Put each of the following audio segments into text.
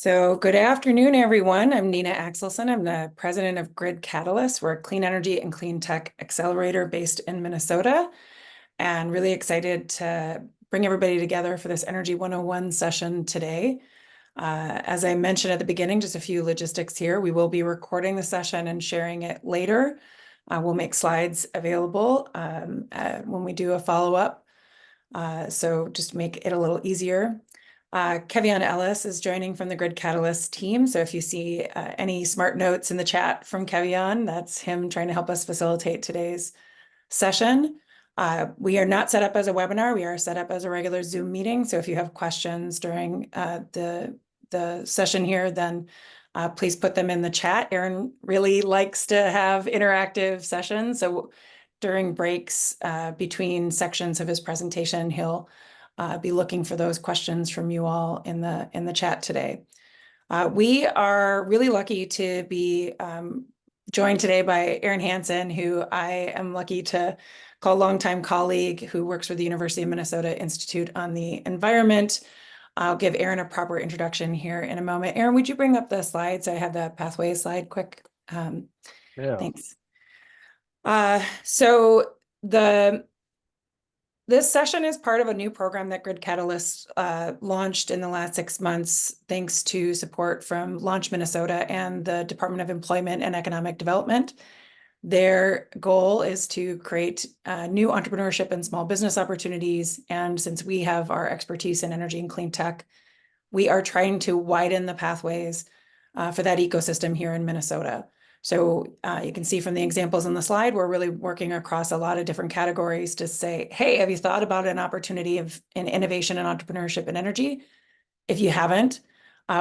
So good afternoon, everyone. I'm Nina Axelson. I'm the president of Grid Catalyst. We're a clean energy and clean tech accelerator based in Minnesota, and really excited to bring everybody together for this Energy 101 session today. As I mentioned at the beginning, just a few logistics here. We will be recording the session and sharing it later. We'll make slides available when we do a follow-up. So just make it a little easier. Kevion Ellis is joining from the Grid Catalyst team. So if you see any smart notes in the chat from Kevion, that's him trying to help us facilitate today's session. We are not set up as a webinar. We are set up as a regular Zoom meeting. So if you have questions during the session here, then please put them in the chat. Aaron really likes to have interactive sessions. So during breaks between sections of his presentation, he'll be looking for those questions from you all in the chat today. We are really lucky to be joined today by Aaron Hanson, who I am lucky to call a longtime colleague who works for the University of Minnesota Institute on the Environment. I'll give Aaron a proper introduction here in a moment. Aaron, would you bring up the slides? I have the pathways slide quick. Yeah. Thanks. So this session is part of a new program that Grid Catalyst launched in the last 6 months, thanks to support from Launch Minnesota and the Department of Employment and Economic Development. Their goal is to create new entrepreneurship and small business opportunities. And since we have our expertise in energy and clean tech, we are trying to widen the pathways for that ecosystem here in Minnesota. So you can see from the examples on the slide, we're really working across a lot of different categories to say, hey, have you thought about an opportunity in innovation and entrepreneurship in energy? If you haven't,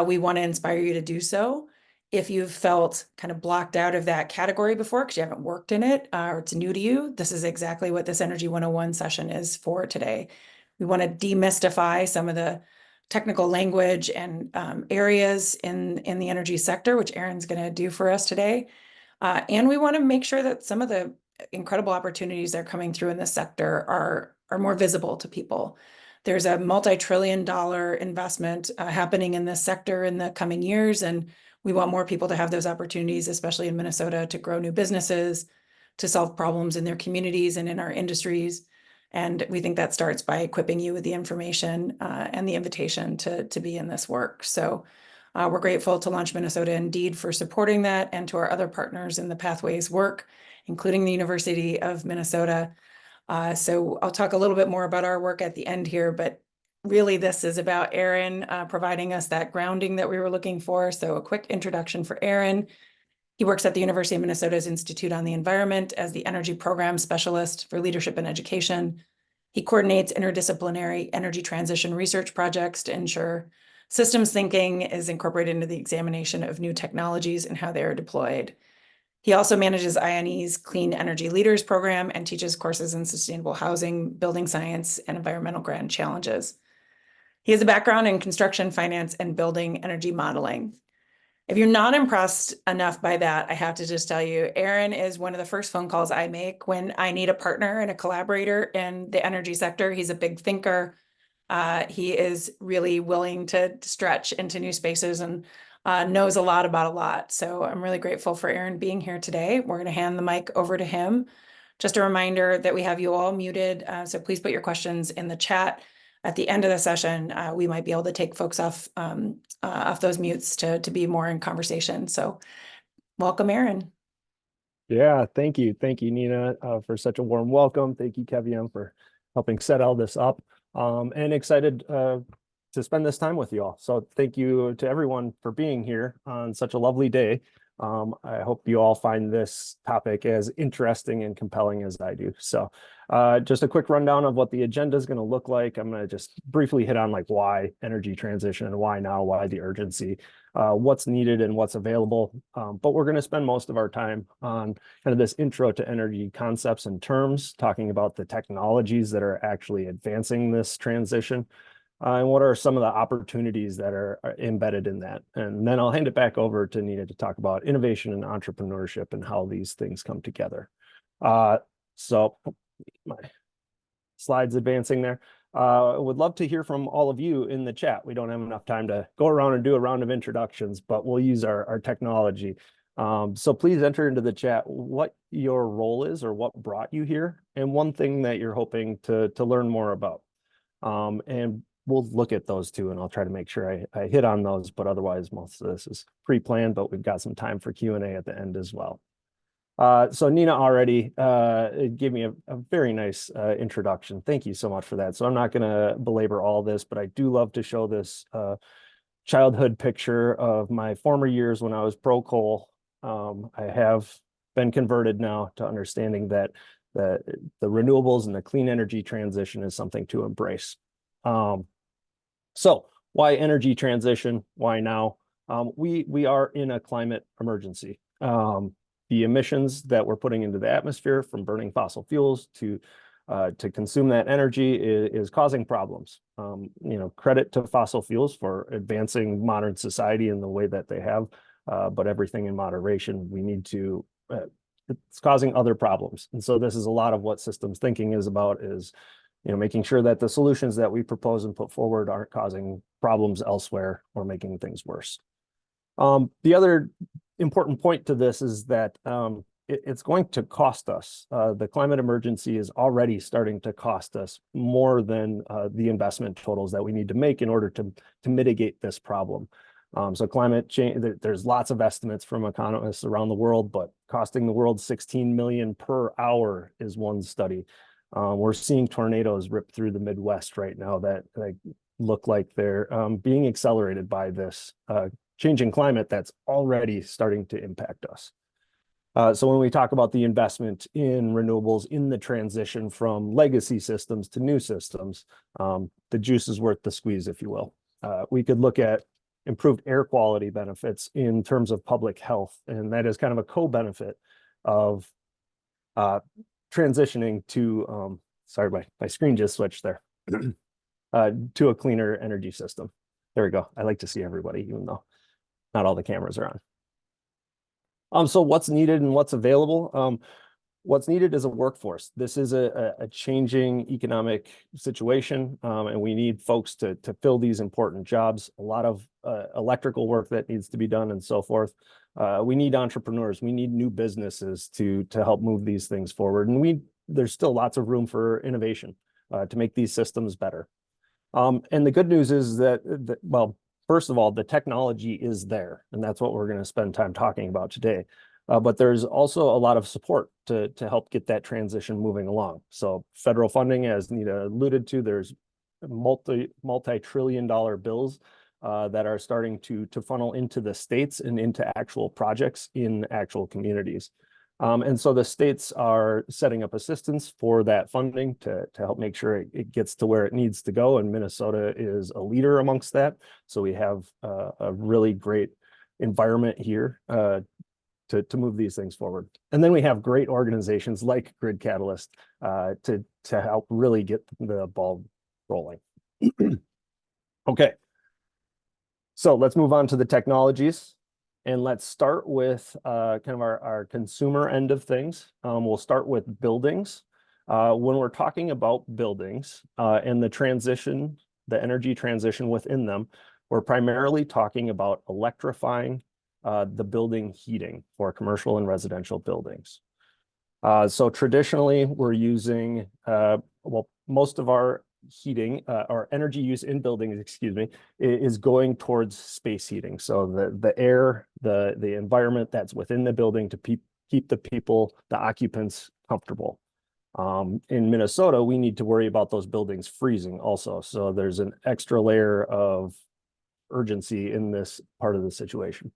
we want to inspire you to do so. If you've felt kind of blocked out of that category before because you haven't worked in it or it's new to you, this is exactly what this Energy 101 session is for today. We want to demystify some of the technical language and areas in the energy sector, which Aaron's going to do for us today. And we want to make sure that some of the incredible opportunities that are coming through in this sector are more visible to people. There's a multi-trillion-dollar investment happening in this sector in the coming years, and we want more people to have those opportunities, especially in Minnesota, to grow new businesses, to solve problems in their communities and in our industries. And we think that starts by equipping you with the information and the invitation to be in this work. So we're grateful to Launch Minnesota Indeed for supporting that, and to our other partners in the Pathways work, including the University of Minnesota. So I'll talk a little bit more about our work at the end here, but really this is about Aaron providing us that grounding that we were looking for. So a quick introduction for Aaron. He works at the University of Minnesota's Institute on the Environment as the Energy Program Specialist for Leadership and Education. He coordinates interdisciplinary energy transition research projects to ensure systems thinking is incorporated into the examination of new technologies and how they are deployed. He also manages INE's Clean Energy Leaders program and teaches courses in sustainable housing, building science, and environmental grand challenges. He has a background in construction, finance, and building energy modeling. If you're not impressed enough by that, I have to just tell you, Aaron is one of the first phone calls I make when I need a partner and a collaborator in the energy sector. He's a big thinker. He is really willing to stretch into new spaces and knows a lot about a lot. So I'm really grateful for Aaron being here today. We're going to hand the mic over to him. Just a reminder that we have you all muted. So please put your questions in the chat. At the end of the session, we might be able to take folks off those mutes to be more in conversation. So welcome, Aaron. Yeah, thank you. Thank you, Nina, for such a warm welcome. Thank you, Kevion, for helping set all this up. And excited to spend this time with you all. So thank you to everyone for being here on such a lovely day. I hope you all find this topic as interesting and compelling as I do. So just a quick rundown of what the agenda is going to look like. I'm going to just briefly hit on like why energy transition and why now, why the urgency, what's needed and what's available. But we're going to spend most of our time on kind of this intro to energy concepts and terms, talking about the technologies that are actually advancing this transition. And what are some of the opportunities that are embedded in that? And then I'll hand it back over to Nina to talk about innovation and entrepreneurship and how these things come together. So my slides advancing there. Would love to hear from all of you in the chat. We don't have enough time to go around and do a round of introductions, but we'll use our technology. So please enter into the chat what your role is or what brought you here, and one thing that you're hoping to learn more about. And we'll look at those two, and I'll try to make sure I hit on those, but otherwise most of this is pre-planned, but we've got some time for Q&A at the end as well. So Nina already gave me a very nice introduction. Thank you so much for that. So I'm not going to belabor all this, but I do love to show this childhood picture of my former years when I was pro coal. I have been converted now to understanding that the renewables and the clean energy transition is something to embrace. So why energy transition? Why now? We are in a climate emergency. The emissions that we're putting into the atmosphere from burning fossil fuels to consume that energy is causing problems. Credit to fossil fuels for advancing modern society in the way that they have, but everything in moderation. We need to, it's causing other problems. And so this is a lot of what systems thinking is about, is making sure that the solutions that we propose and put forward aren't causing problems elsewhere or making things worse. The other important point to this is that it's going to cost us. The climate emergency is already starting to cost us more than the investment totals that we need to make in order to mitigate this problem. So climate change, there's lots of estimates from economists around the world, but costing the world 16 million per hour is one study. We're seeing tornadoes rip through the Midwest right now that look like they're being accelerated by this changing climate that's already starting to impact us. So when we talk about the investment in renewables in the transition from legacy systems to new systems, the juice is worth the squeeze, if you will. We could look at improved air quality benefits in terms of public health, and that is kind of a co-benefit of transitioning to, sorry, my screen just switched there, to a cleaner energy system. There we go. I like to see everybody, even though not all the cameras are on. So what's needed and what's available? What's needed is a workforce. This is a changing economic situation, and we need folks to fill these important jobs. A lot of electrical work that needs to be done and so forth. We need entrepreneurs. We need new businesses to help move these things forward. And there's still lots of room for innovation to make these systems better. And the good news is that, well, first of all, the technology is there, and that's what we're going to spend time talking about today. But there's also a lot of support to help get that transition moving along. So federal funding, as Nita alluded to, there's multi-trillion-dollar bills that are starting to funnel into the states and into actual projects in actual communities. And so the states are setting up assistance for that funding to help make sure it gets to where it needs to go. And Minnesota is a leader amongst that. So we have a really great environment here to move these things forward. And then we have great organizations like Grid Catalyst to help really get the ball rolling. Okay. So let's move on to the technologies. And let's start with kind of our consumer end of things. We'll start with buildings. When we're talking about buildings and the transition, the energy transition within them, we're primarily talking about electrifying the building heating for commercial and residential buildings. So traditionally, we're using, well, most of our heating, or energy use in buildings, excuse me, is going towards space heating. So the air, the environment that's within the building to keep the people, the occupants comfortable. In Minnesota, we need to worry about those buildings freezing also. So there's an extra layer of urgency in this part of the situation.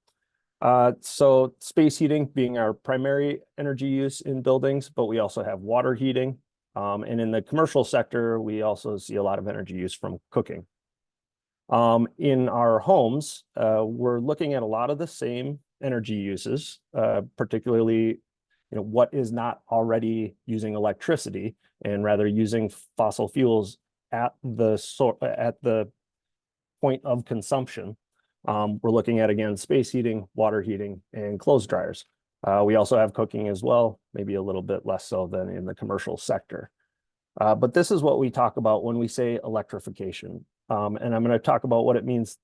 So space heating being our primary energy use in buildings, but we also have water heating. And in the commercial sector, we also see a lot of energy use from cooking. In our homes, we're looking at a lot of the same energy uses, particularly what is not already using electricity and rather using fossil fuels at the point of consumption. We're looking at, again, space heating, water heating, and clothes dryers. We also have cooking as well, maybe a little bit less so than in the commercial sector. But this is what we talk about when we say electrification. And I'm going to talk about what it means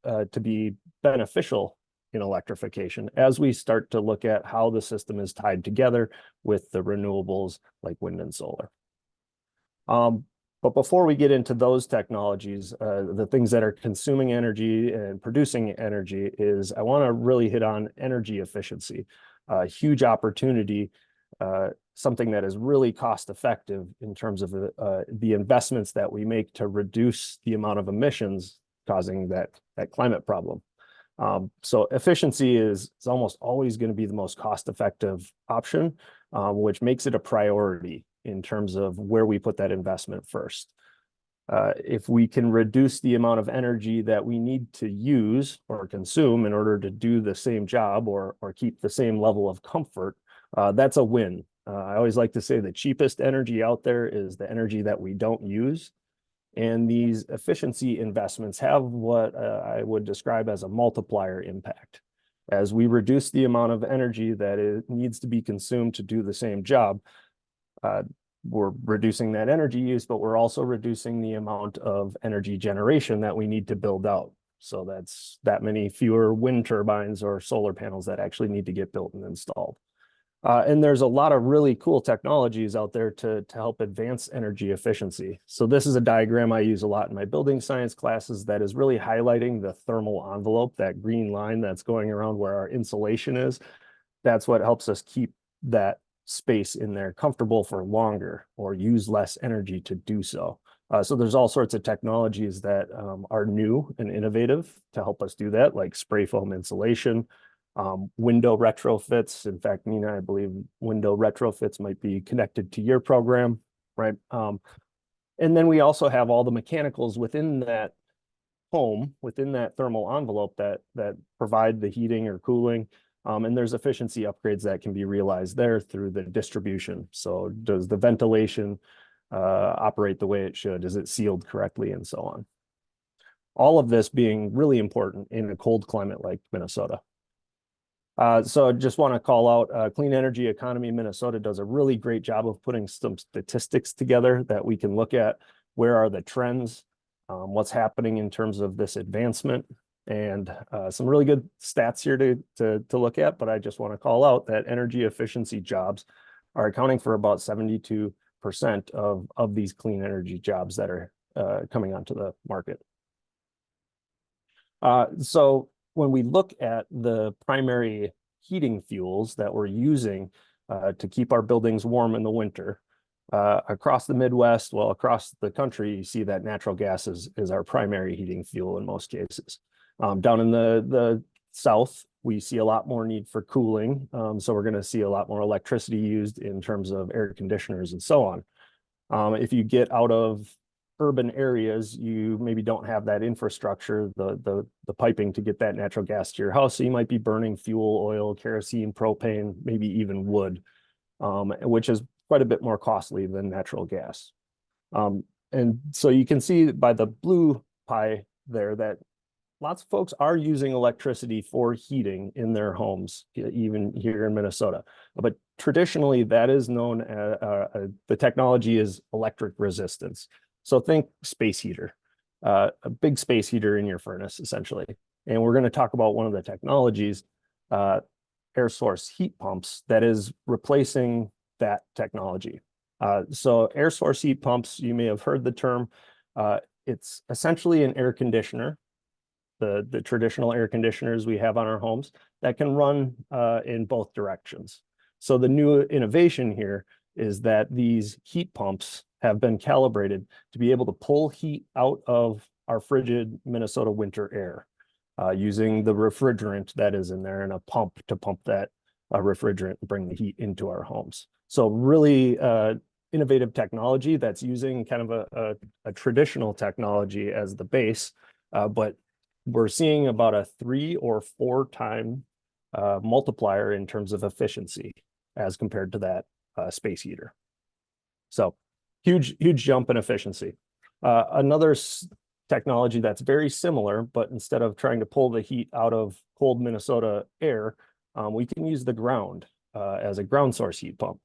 to be beneficial in electrification as we start to look at how the system is tied together with the renewables like wind and solar. But before we get into those technologies, the things that are consuming energy and producing energy is I want to really hit on energy efficiency, a huge opportunity, something that is really cost effective in terms of the investments that we make to reduce the amount of emissions causing that climate problem. So efficiency is almost always going to be the most cost effective option, which makes it a priority in terms of where we put that investment first. If we can reduce the amount of energy that we need to use or consume in order to do the same job or keep the same level of comfort, that's a win. I always like to say the cheapest energy out there is the energy that we don't use. And these efficiency investments have what I would describe as a multiplier impact. As we reduce the amount of energy that it needs to be consumed to do the same job, we're reducing that energy use, but we're also reducing the amount of energy generation that we need to build out. So that's that many fewer wind turbines or solar panels that actually need to get built and installed. And there's a lot of really cool technologies out there to help advance energy efficiency. So this is a diagram I use a lot in my building science classes that is really highlighting the thermal envelope, that green line that's going around where our insulation is. That's what helps us keep that space in there comfortable for longer or use less energy to do so. So there's all sorts of technologies that are new and innovative to help us do that, like spray foam insulation, window retrofits. In fact, Nina, I believe window retrofits might be connected to your program, right? And then we also have all the mechanicals within that home, within that thermal envelope that provide the heating or cooling. And there's efficiency upgrades that can be realized there through the distribution. So does the ventilation operate the way it should? Is it sealed correctly and so on? All of this being really important in a cold climate like Minnesota. So I just want to call out Clean Energy Economy Minnesota does a really great job of putting some statistics together that we can look at. Where are the trends? What's happening in terms of this advancement? And some really good stats here to look at, but I just want to call out that energy efficiency jobs are accounting for about 72% of these clean energy jobs that are coming onto the market. So when we look at the primary heating fuels that we're using to keep our buildings warm in the winter, across the Midwest, well, across the country, you see that natural gas is our primary heating fuel in most cases. Down in the South, we see a lot more need for cooling. So we're going to see a lot more electricity used in terms of air conditioners and so on. If you get out of urban areas, you maybe don't have that infrastructure, the piping to get that natural gas to your house. So you might be burning fuel, oil, kerosene, propane, maybe even wood, which is quite a bit more costly than natural gas. And so you can see by the blue pie there that lots of folks are using electricity for heating in their homes, even here in Minnesota. But traditionally, that is known as the technology is electric resistance. So think space heater, a big space heater in your furnace, essentially. And we're going to talk about one of the technologies, air source heat pumps, that is replacing that technology. So air source heat pumps, you may have heard the term. It's essentially an air conditioner, the traditional air conditioners we have on our homes that can run in both directions. So the new innovation here is that these heat pumps have been calibrated to be able to pull heat out of our frigid Minnesota winter air using the refrigerant that is in there and a pump to pump that refrigerant and bring the heat into our homes. So really innovative technology that's using kind of a traditional technology as the base, but we're seeing about a 3 or 4 time multiplier in terms of efficiency as compared to that space heater. So huge jump in efficiency. Another technology that's very similar, but instead of trying to pull the heat out of cold Minnesota air, we can use the ground as a ground source heat pump.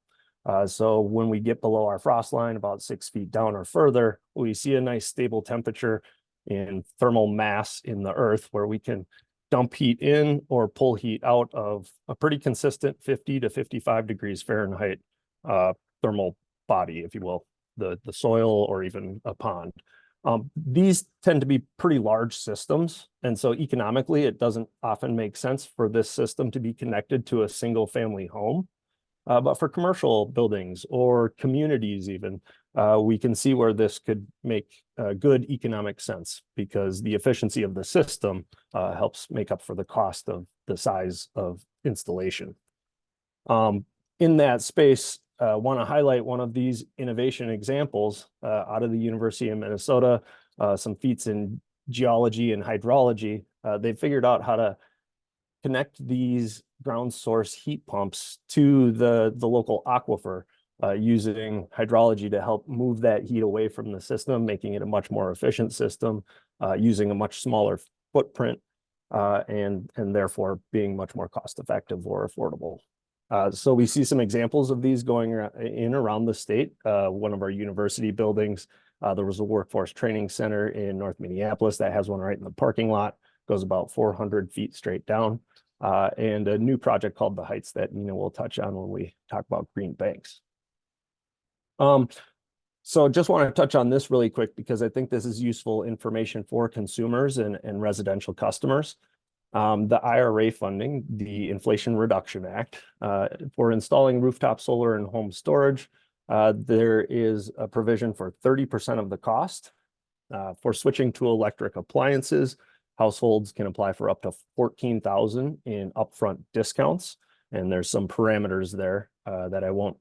So when we get below our frost line, about 6 feet down or further, we see a nice stable temperature and thermal mass in the earth where we can dump heat in or pull heat out of a pretty consistent 50 to 55 degrees Fahrenheit thermal body, if you will, the soil or even a pond. These tend to be pretty large systems. And so economically, it doesn't often make sense for this system to be connected to a single family home. But for commercial buildings or communities even, we can see where this could make good economic sense because the efficiency of the system helps make up for the cost of the size of installation. In that space, want to highlight one of these innovation examples out of the University of Minnesota, some feats in geology and hydrology. They figured out how to connect these ground source heat pumps to the local aquifer using hydrology to help move that heat away from the system, making it a much more efficient system, using a much smaller footprint, and therefore being much more cost effective or affordable. So we see some examples of these going in around the state. One of our university buildings, there was a workforce training center in North Minneapolis that has one right in the parking lot, goes about 400 feet straight down. And a new project called the Heights that Nina will touch on when we talk about green banks. So just want to touch on this really quick because I think this is useful information for consumers and residential customers. The IRA funding, the Inflation Reduction Act, for installing rooftop solar and home storage, there is a provision for 30% of the cost. For switching to electric appliances, households can apply for up to $14,000 in upfront discounts. And there's some parameters there that I won't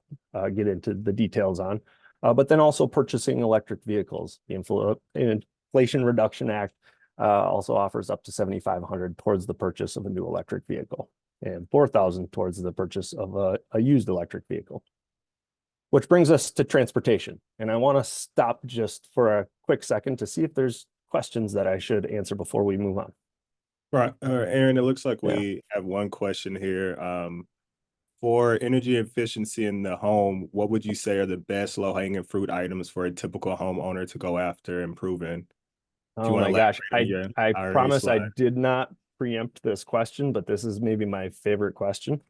get into the details on. But then also purchasing electric vehicles. The Inflation Reduction Act also offers up to $7,500 towards the purchase of a new electric vehicle and $4,000 towards the purchase of a used electric vehicle. Which brings us to transportation. And I want to stop just for a quick second to see if there's questions that I should answer before we move on. Right. Aaron, it looks like we have one question here. For energy efficiency in the home, what would you say are the best low-hanging fruit items for a typical homeowner to go after improving? Oh my gosh, I promise I did not preempt this question, but this is maybe my favorite question.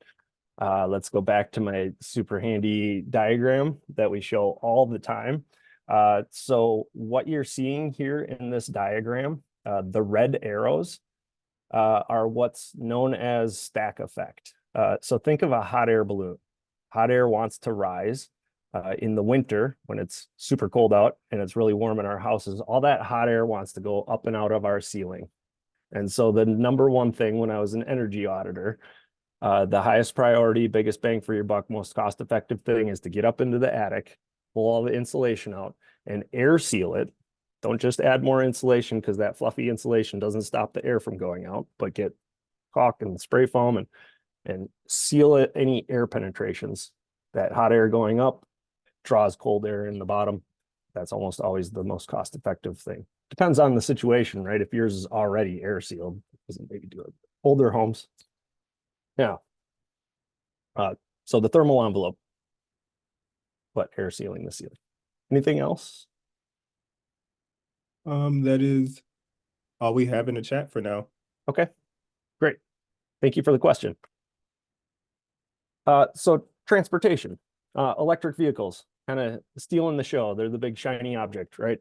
Let's go back to my super handy diagram that we show all the time. So what you're seeing here in this diagram, the red arrows are what's known as stack effect. So think of a hot air balloon. Hot air wants to rise in the winter when it's super cold out and it's really warm in our houses. All that hot air wants to go up and out of our ceiling. And so the number one thing when I was an energy auditor, the highest priority, biggest bang for your buck, most cost-effective thing is to get up into the attic, pull all the insulation out, and air seal it. Don't just add more insulation because that fluffy insulation doesn't stop the air from going out, but get caulk and spray foam and seal it, any air penetrations. That hot air going up draws cold air in the bottom. That's almost always the most cost-effective thing. Depends on the situation, right? If yours is already air sealed, doesn't maybe do it. Older homes. Yeah. So the thermal envelope, but air sealing the ceiling. Anything else? That is all we have in the chat for now. Okay, great. Thank you for the question. So transportation, electric vehicles, kind of stealing the show. They're the big shiny object, right?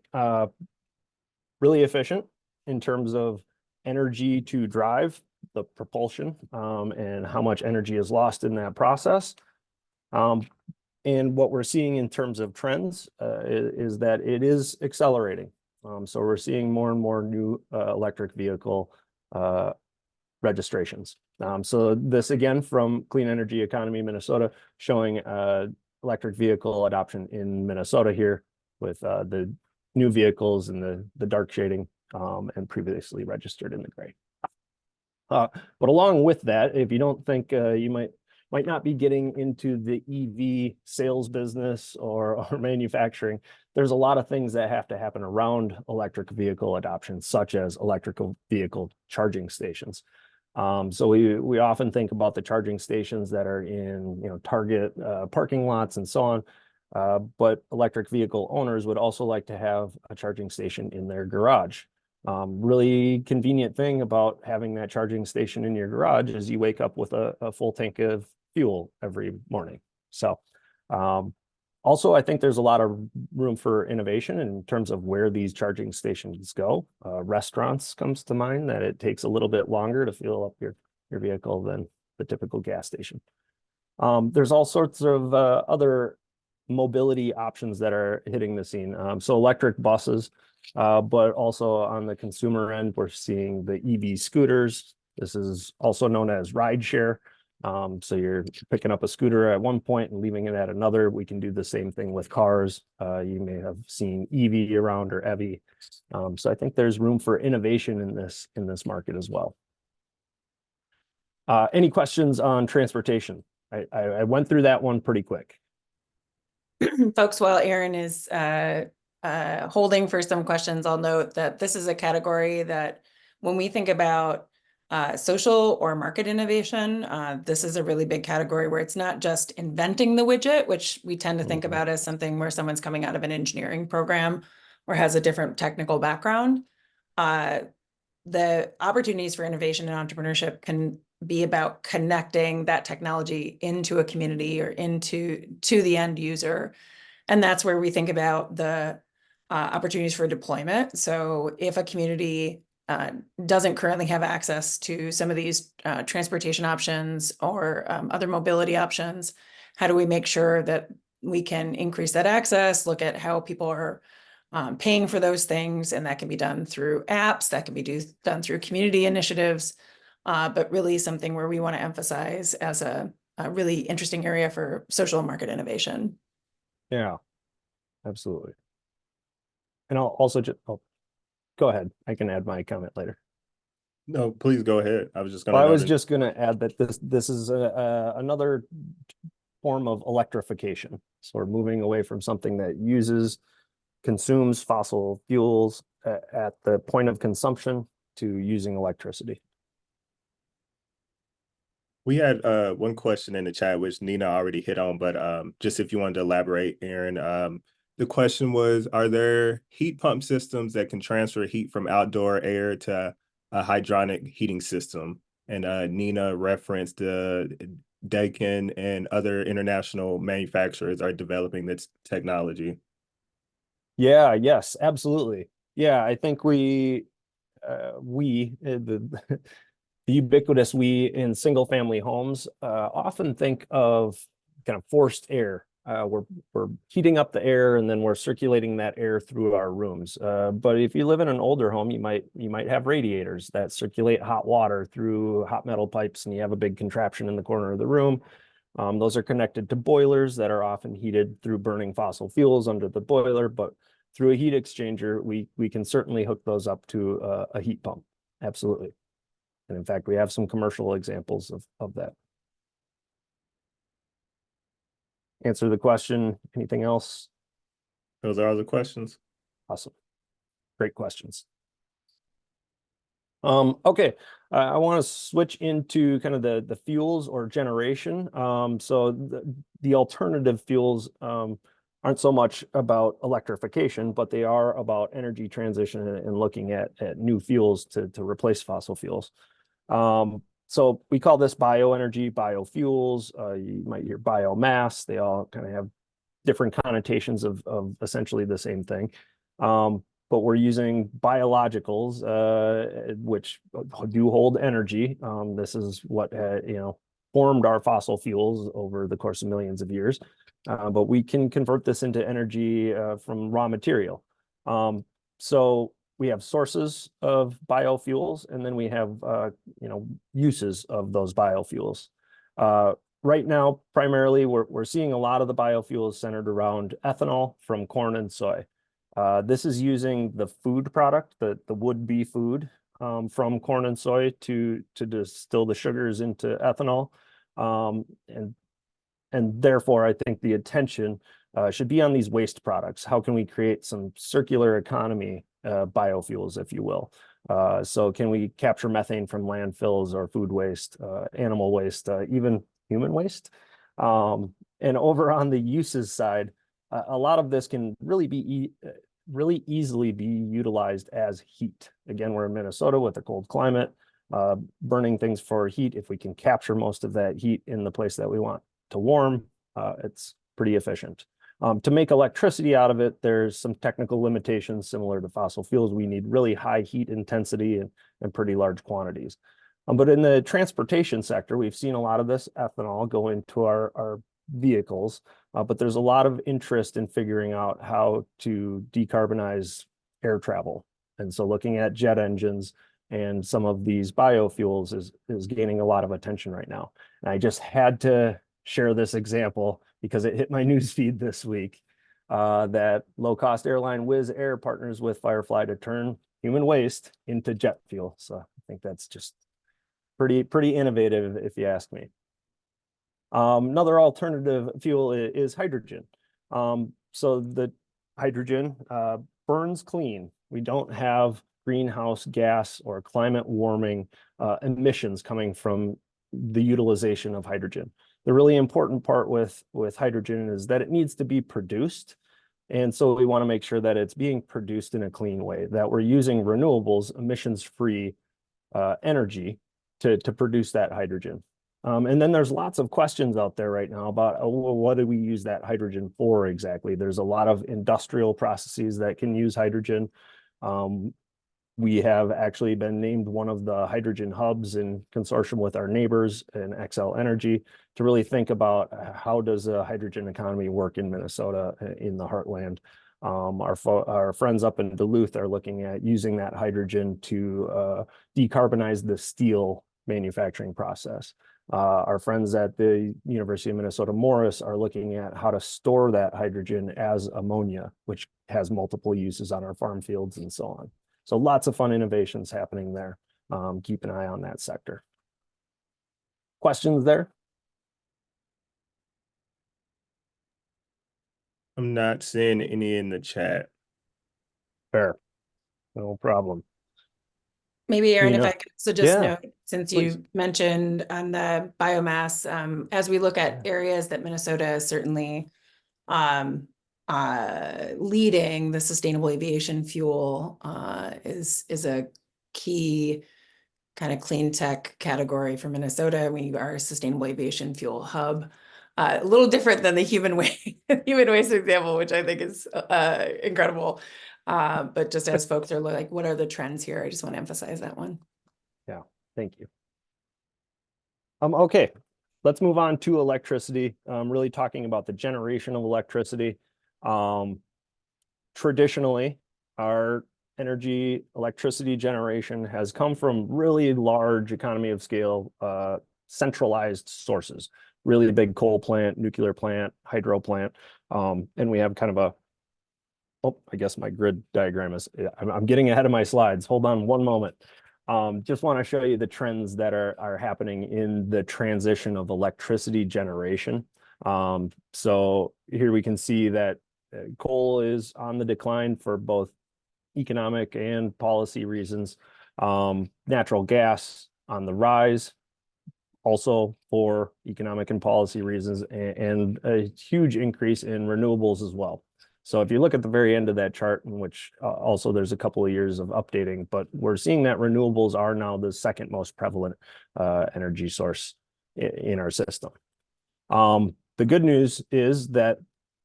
Really efficient in terms of energy to drive, the propulsion, and how much energy is lost in that process. And what we're seeing in terms of trends is that it is accelerating. So we're seeing more and more new electric vehicle registrations. So this again from Clean Energy Economy Minnesota showing electric vehicle adoption in Minnesota here with the new vehicles and the dark shading and previously registered in the gray. But along with that, if you don't think you might not be getting into the EV sales business or manufacturing, there's a lot of things that have to happen around electric vehicle adoption, such as electrical vehicle charging stations. So we often think about the charging stations that are in, Target parking lots and so on. But electric vehicle owners would also like to have a charging station in their garage. Really convenient thing about having that charging station in your garage is you wake up with a full tank of fuel every morning. So also, I think there's a lot of room for innovation in terms of where these charging stations go. Restaurants comes to mind, that it takes a little bit longer to fuel up your vehicle than the typical gas station. There's all sorts of other mobility options that are hitting the scene. So electric buses, but also on the consumer end, we're seeing the EV scooters. This is also known as rideshare. So you're picking up a scooter at one point and leaving it at another. We can do the same thing with cars. You may have seen EV around or EV. So I think there's room for innovation in this market as well. Any questions on transportation? I went through that one pretty quick. Folks, while Aaron is holding for some questions, I'll note that this is a category that when we think about social or market innovation, this is a really big category where it's not just inventing the widget, which we tend to think about as something where someone's coming out of an engineering program or has a different technical background. The opportunities for innovation and entrepreneurship can be about connecting that technology into a community or to the end user. And that's where we think about the opportunities for deployment. So if a community doesn't currently have access to some of these transportation options or other mobility options, how do we make sure that we can increase that access, look at how people are paying for those things, and that can be done through apps, that can be done through community initiatives, but really something where we want to emphasize as a really interesting area for social market innovation. Yeah, absolutely. And I'll also just go ahead. I can add my comment later. No, please go ahead. I was just going to. I was just going to add that this is another form of electrification. So we're moving away from something that consumes fossil fuels at the point of consumption to using electricity. We had one question in the chat, which Nina already hit on, but just if you wanted to elaborate, Aaron, the question was, are there heat pump systems that can transfer heat from outdoor air to a hydronic heating system? And Nina referenced Daikin and other international manufacturers are developing this technology. Yeah, yes, absolutely. Yeah, I think the ubiquitous we in single family homes often think of kind of forced air. We're heating up the air and then we're circulating that air through our rooms. But if you live in an older home, you might have radiators that circulate hot water through hot metal pipes, and you have a big contraption in the corner of the room. Those are connected to boilers that are often heated through burning fossil fuels under the boiler, but through a heat exchanger, we can certainly hook those up to a heat pump. Absolutely. And in fact, we have some commercial examples of that. Answer the question. Anything else? Those are all the questions. Awesome. Great questions. Okay, I want to switch into kind of the fuels or generation. So the alternative fuels aren't so much about electrification, but they are about energy transition and looking at new fuels to replace fossil fuels. So we call this bioenergy, biofuels. You might hear biomass. They all kind of have different connotations of essentially the same thing. But we're using biologicals, which do hold energy. This is what formed our fossil fuels over the course of millions of years. But we can convert this into energy from raw material. So we have sources of biofuels, and then we have uses of those biofuels. Right now, primarily, we're seeing a lot of the biofuels centered around ethanol from corn and soy. This is using the food product, the would-be food from corn and soy to distill the sugars into ethanol. And therefore, I think the attention should be on these waste products. How can we create some circular economy biofuels, if you will? So can we capture methane from landfills or food waste, animal waste, even human waste? And over on the uses side, a lot of this can really easily be utilized as heat. Again, we're in Minnesota with a cold climate, burning things for heat. If we can capture most of that heat in the place that we want to warm, it's pretty efficient. To make electricity out of it, there's some technical limitations similar to fossil fuels. We need really high heat intensity and pretty large quantities. But in the transportation sector, we've seen a lot of this ethanol go into our vehicles, but there's a lot of interest in figuring out how to decarbonize air travel. And so looking at jet engines and some of these biofuels is gaining a lot of attention right now. And I just had to share this example because it hit my news feed this week, that low-cost airline Wizz Air partners with Firefly to turn human waste into jet fuel. So I think that's just pretty innovative, if you ask me. Another alternative fuel is hydrogen. So the hydrogen burns clean. We don't have greenhouse gas or climate warming emissions coming from the utilization of hydrogen. The really important part with hydrogen is that it needs to be produced. And so we want to make sure that it's being produced in a clean way, that we're using renewables, emissions-free energy to produce that hydrogen. And then there's lots of questions out there right now about, oh, well, what do we use that hydrogen for exactly? There's a lot of industrial processes that can use hydrogen. We have actually been named one of the hydrogen hubs in consortium with our neighbors in XL Energy to really think about how does a hydrogen economy work in Minnesota in the heartland. Our friends up in Duluth are looking at using that hydrogen to decarbonize the steel manufacturing process. Our friends at the University of Minnesota Morris are looking at how to store that hydrogen as ammonia, which has multiple uses on our farm fields and so on. So lots of fun innovations happening there. Keep an eye on that sector. Questions there? I'm not seeing any in the chat. Fair. No problem. Maybe, Aaron, if Nina? I could also just Yeah, note, since please. you mentioned on the biomass, as we look at areas that Minnesota is certainly leading, the sustainable aviation fuel is a key kind of clean tech category for Minnesota. We are a sustainable aviation fuel hub. A little different than the human waste example, which I think is incredible. But just as folks are like, what are the trends here? I just want to emphasize that one. Yeah, thank you. Okay, let's move on to electricity. Really talking about the generation of electricity. Traditionally, our electricity generation has come from really large economy of scale, centralized sources, really big coal plant, nuclear plant, hydro plant. And we have kind of oh, I guess my grid diagram is, I'm getting ahead of my slides. Hold on one moment. Just want to show you the trends that are happening in the transition of electricity generation. So here we can see that coal is on the decline for both economic and policy reasons. Natural gas on the rise, also for economic and policy reasons, and a huge increase in renewables as well. So if you look at the very end of that chart, in which also there's a couple of years of updating, but we're seeing that renewables are now the second most prevalent energy source in our system. The good news is that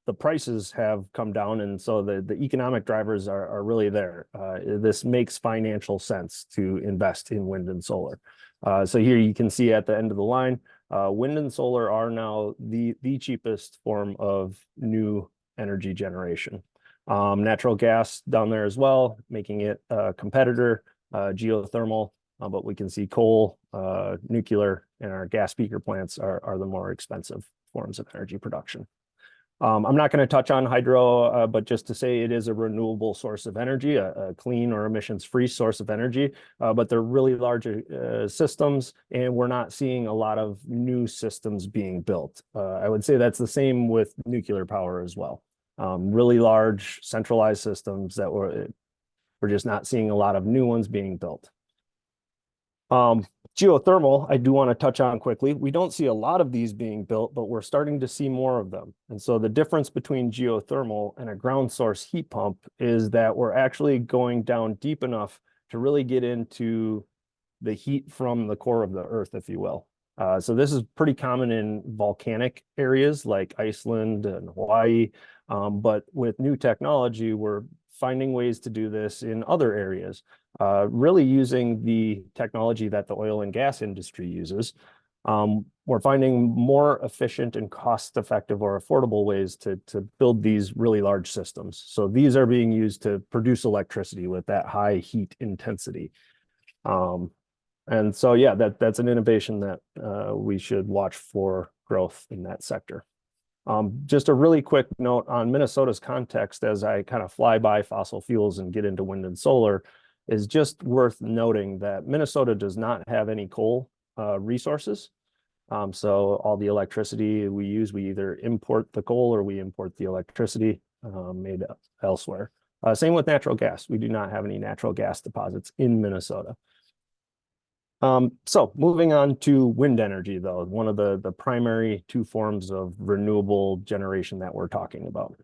the prices have come down, and so the economic drivers are really there. This makes financial sense to invest in wind and solar. So here you can see at the end of the line, wind and solar are now the cheapest form of new energy generation. Natural gas down there as well, making it a competitor, geothermal, but we can see coal, nuclear, and our gas peaker plants are the more expensive forms of energy production. I'm not going to touch on hydro, but just to say it is a renewable source of energy, a clean or emissions-free source of energy, but they're really large systems, and we're not seeing a lot of new systems being built. I would say that's the same with nuclear power as well. Really large centralized systems that We're just not seeing a lot of new ones being built. Geothermal, I do want to touch on quickly. We don't see a lot of these being built, but we're starting to see more of them. And so the difference between geothermal and a ground source heat pump is that we're actually going down deep enough to really get into the heat from the core of the earth, if you will. So this is pretty common in volcanic areas like Iceland and Hawaii. But with new technology, we're finding ways to do this in other areas, really using the technology that the oil and gas industry uses. We're finding more efficient and cost-effective or affordable ways to build these really large systems. So these are being used to produce electricity with that high heat intensity. And so, yeah, that's an innovation that we should watch for growth in that sector. Just a really quick note on Minnesota's context as I kind of fly by fossil fuels and get into wind and solar is just worth noting that Minnesota does not have any coal resources. So all the electricity we use, we either import the coal or we import the electricity made elsewhere. Same with natural gas. We do not have any natural gas deposits in Minnesota. So moving on to wind energy, though, one of the primary two forms of renewable generation that we're talking about.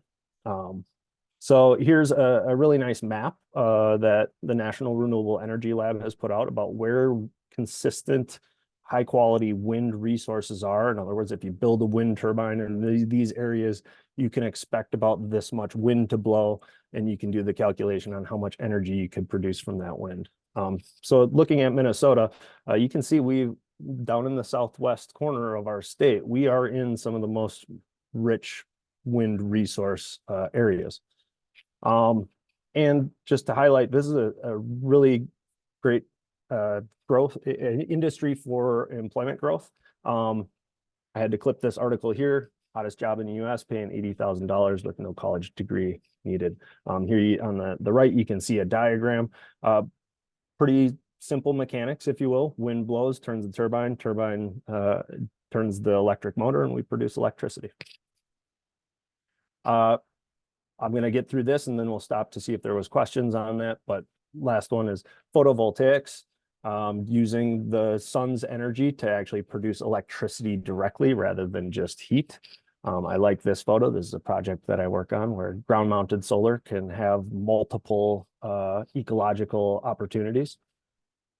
So here's a really nice map that the National Renewable Energy Lab has put out about where consistent high quality wind resources are. In other words, if you build a wind turbine in these areas, you can expect about this much wind to blow, and you can do the calculation on how much energy you could produce from that wind. So looking at Minnesota, you can see down in the southwest corner of our state, we are in some of the most rich wind resource areas. And just to highlight, this is a really great growth industry for employment growth. I had to clip this article here. Hottest job in the US, paying $80,000 with no college degree needed. Here on the right, you can see a diagram. Pretty simple mechanics, if you will. Wind blows, turns the turbine, turns the electric motor, and we produce electricity. I'm going to get through this and then we'll stop to see if there was questions on that. But last one is photovoltaics, using the sun's energy to actually produce electricity directly rather than just heat. I like this photo. This is a project that I work on where ground-mounted solar can have multiple ecological opportunities.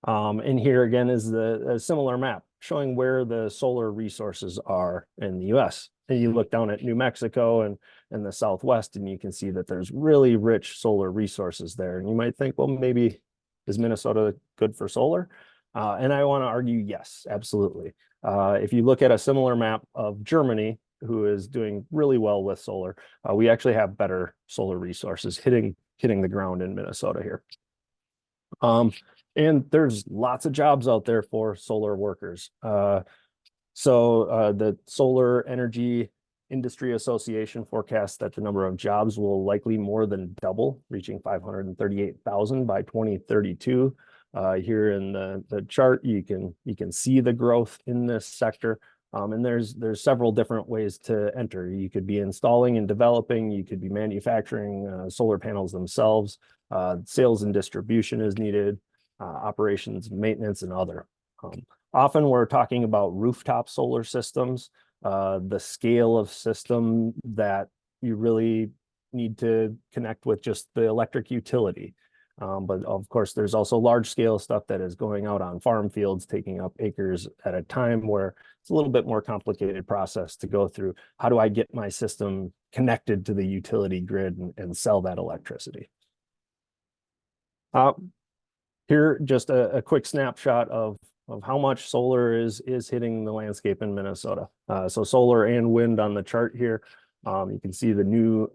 And here again is a similar map showing where the solar resources are in the US. And you look down at New Mexico and the Southwest, and you can see that there's really rich solar resources there. And you might think, well, maybe is Minnesota good for solar? And I want to argue, yes, absolutely. If you look at a similar map of Germany, who is doing really well with solar, we actually have better solar resources hitting the ground in Minnesota here. And there's lots of jobs out there for solar workers. So the Solar Energy Industry Association forecasts that the number of jobs will likely more than double, reaching 538,000 by 2032. Here in the chart, you can see the growth in this sector. And there's several different ways to enter. You could be installing and developing, you could be manufacturing solar panels themselves, sales and distribution is needed, operations, maintenance, and other. Often we're talking about rooftop solar systems, the scale of system that you really need to connect with just the electric utility. But of course, there's also large scale stuff that is going out on farm fields, taking up acres at a time, where it's a little bit more complicated process to go through. How do I get my system connected to the utility grid and sell that electricity? Here, just a quick snapshot of how much solar is hitting the landscape in Minnesota. So solar and wind on the chart here. You can see the new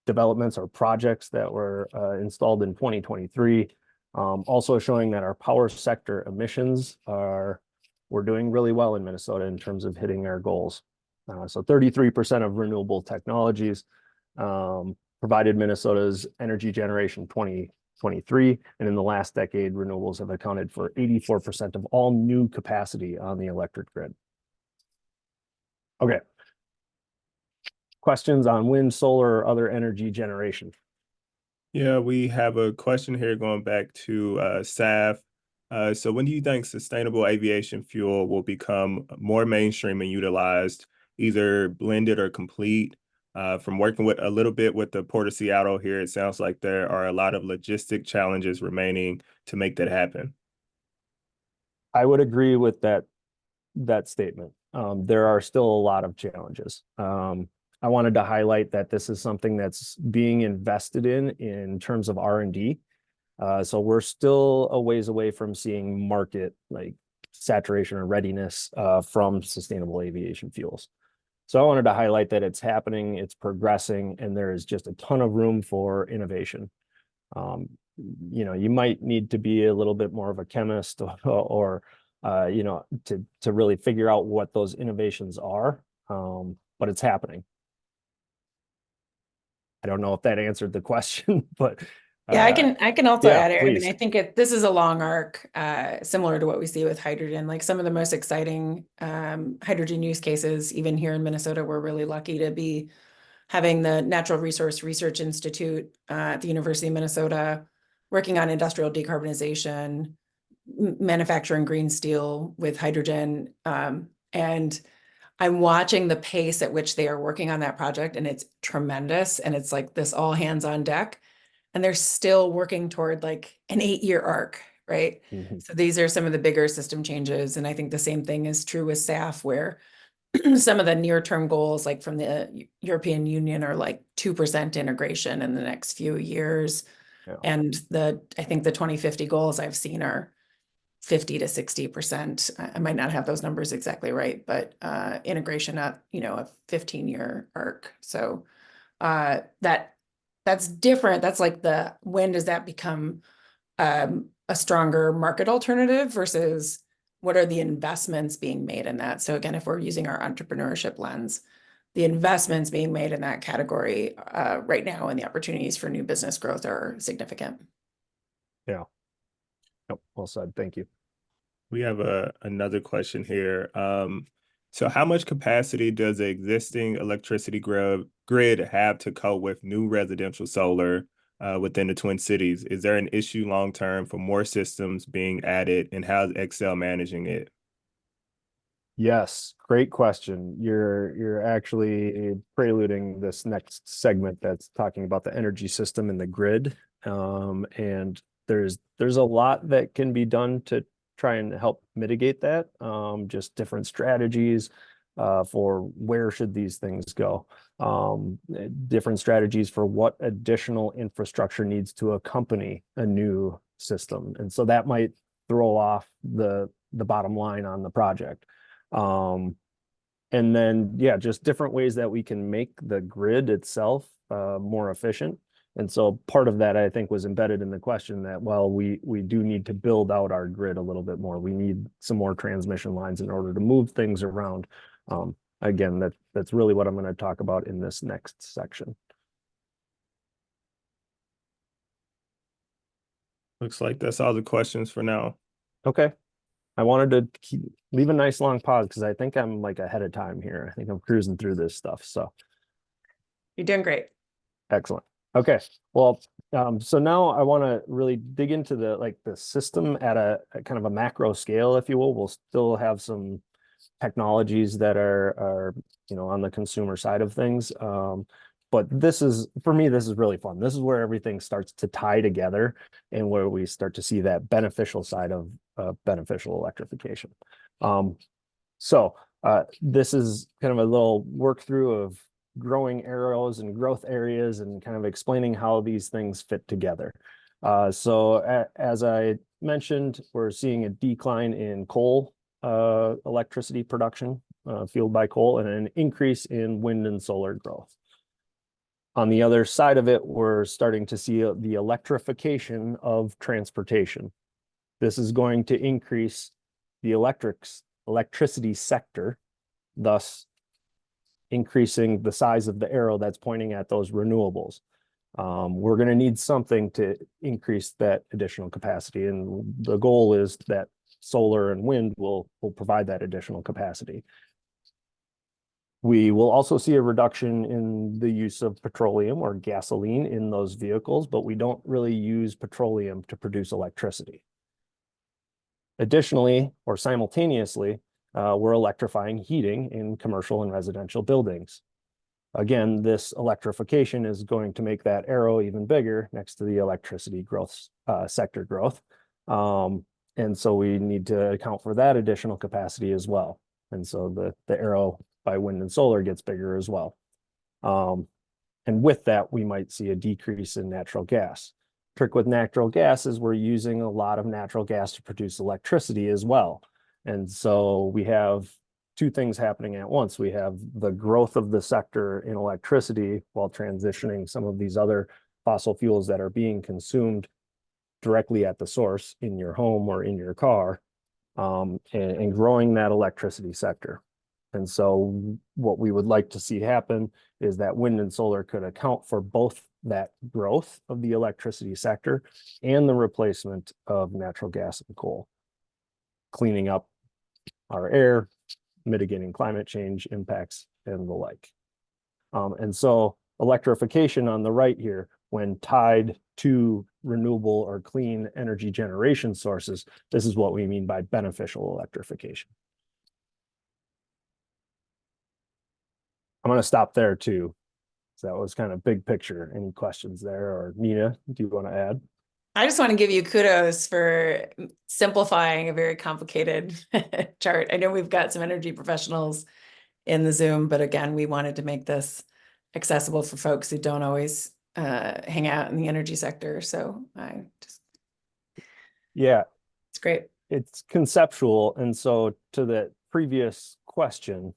developments or projects that were installed in 2023. Also showing that our power sector emissions we're doing really well in Minnesota in terms of hitting our goals. So 33% of renewable technologies provided Minnesota's energy generation 2023, and in the last decade, renewables have accounted for 84% of all new capacity on the electric grid. Okay. Questions on wind, solar, or other energy generation? Yeah, we have a question here going back to SAF. So when do you think sustainable aviation fuel will become more mainstream and utilized, either blended or complete? From working with a little bit with the Port of Seattle here, it sounds like there are a lot of logistic challenges remaining to make that happen. I would agree with that statement. There are still a lot of challenges. I wanted to highlight that this is something that's being invested in terms of R&D. So we're still a ways away from seeing market like saturation or readiness from sustainable aviation fuels. So I wanted to highlight that it's happening, it's progressing, and there is just a ton of room for innovation. Um, you might need to be a little bit more of a chemist or to really figure out what those innovations are. But it's happening. I don't know if that answered the question, but Yeah, I can also yeah, add, Aaron. I mean, please. I think this is a long arc, similar to what we see with hydrogen. Like some of the most exciting hydrogen use cases, even here in Minnesota, we're really lucky to be having the Natural Resource Research Institute at the University of Minnesota working on industrial decarbonization, manufacturing green steel with hydrogen. And I'm watching the pace at which they are working on that project, and it's tremendous. And it's like this all hands on deck. And they're still working toward like an 8-year arc, right? Mhm. So these are some of the bigger system changes. And I think the same thing is true with SAF, where some of the near-term goals, like from the European Union, are like 2% integration in the next few years. Yeah. And I think the 2050 goals I've seen are 50 to 60%. I might not have those numbers exactly right, but integration at, a 15-year arc. So that's different. That's like when does that become a stronger market alternative versus what are the investments being made in that? So again, if we're using our entrepreneurship lens, the investments being made in that category right now and the opportunities for new business growth are significant. Yeah. Yep. Well said. Thank you. We have another question here. So how much capacity does the existing electricity grid have to cope with new residential solar within the Twin Cities? Is there an issue long term for more systems being added, and how's Excel managing it? Yes, great question. You're actually preluding this next segment that's talking about the energy system and the grid. And there's a lot that can be done to try and help mitigate that. Just different strategies for where should these things go. Different strategies for what additional infrastructure needs to accompany a new system. And so that might throw off the bottom line on the project. And then, yeah, just different ways that we can make the grid itself more efficient. And so part of that, I think, was embedded in the question that, well, we do need to build out our grid a little bit more. We need some more transmission lines in order to move things around. Again, that's really what I'm going to talk about in this next section. Looks like that's all the questions for now. Okay. I wanted to leave a nice long pause because I think I'm like ahead of time here. I think I'm cruising through this stuff. So You're doing great. excellent. Okay. Well, so now I want to really dig into the system at a kind of a macro scale, if you will. We'll still have some technologies that are on the consumer side of things. But for me, this is really fun. This is where everything starts to tie together and where we start to see that beneficial side of beneficial electrification. So this is kind of a little work through of growing arrows and growth areas and kind of explaining how these things fit together. So as I mentioned, we're seeing a decline in coal electricity production fueled by coal and an increase in wind and solar growth. On the other side of it, we're starting to see the electrification of transportation. This is going to increase the electricity sector, thus increasing the size of the arrow that's pointing at those renewables. We're going to need something to increase that additional capacity. And the goal is that solar and wind will provide that additional capacity. We will also see a reduction in the use of petroleum or gasoline in those vehicles, but we don't really use petroleum to produce electricity. Additionally, or simultaneously, we're electrifying heating in commercial and residential buildings. Again, this electrification is going to make that arrow even bigger next to the electricity growth, sector growth. And so we need to account for that additional capacity as well. And so the arrow by wind and solar gets bigger as well. And with that, we might see a decrease in natural gas. Trick with natural gas is we're using a lot of natural gas to produce electricity as well. And so we have two things happening at once. We have the growth of the sector in electricity while transitioning some of these other fossil fuels that are being consumed directly at the source in your home or in your car, and growing that electricity sector. And so what we would like to see happen is that wind and solar could account for both that growth of the electricity sector and the replacement of natural gas and coal, cleaning up our air, mitigating climate change impacts and the like. And so electrification on the right here, when tied to renewable or clean energy generation sources, this is what we mean by beneficial electrification. I'm going to stop there too. So that was kind of big picture. Any questions there? Or Nina, do you want to add? I just want to give you kudos for simplifying a very complicated chart. I know we've got some energy professionals in the Zoom, but again, we wanted to make this accessible for folks who don't always hang out in the energy sector. So yeah, it's great. It's conceptual. And so to the previous question,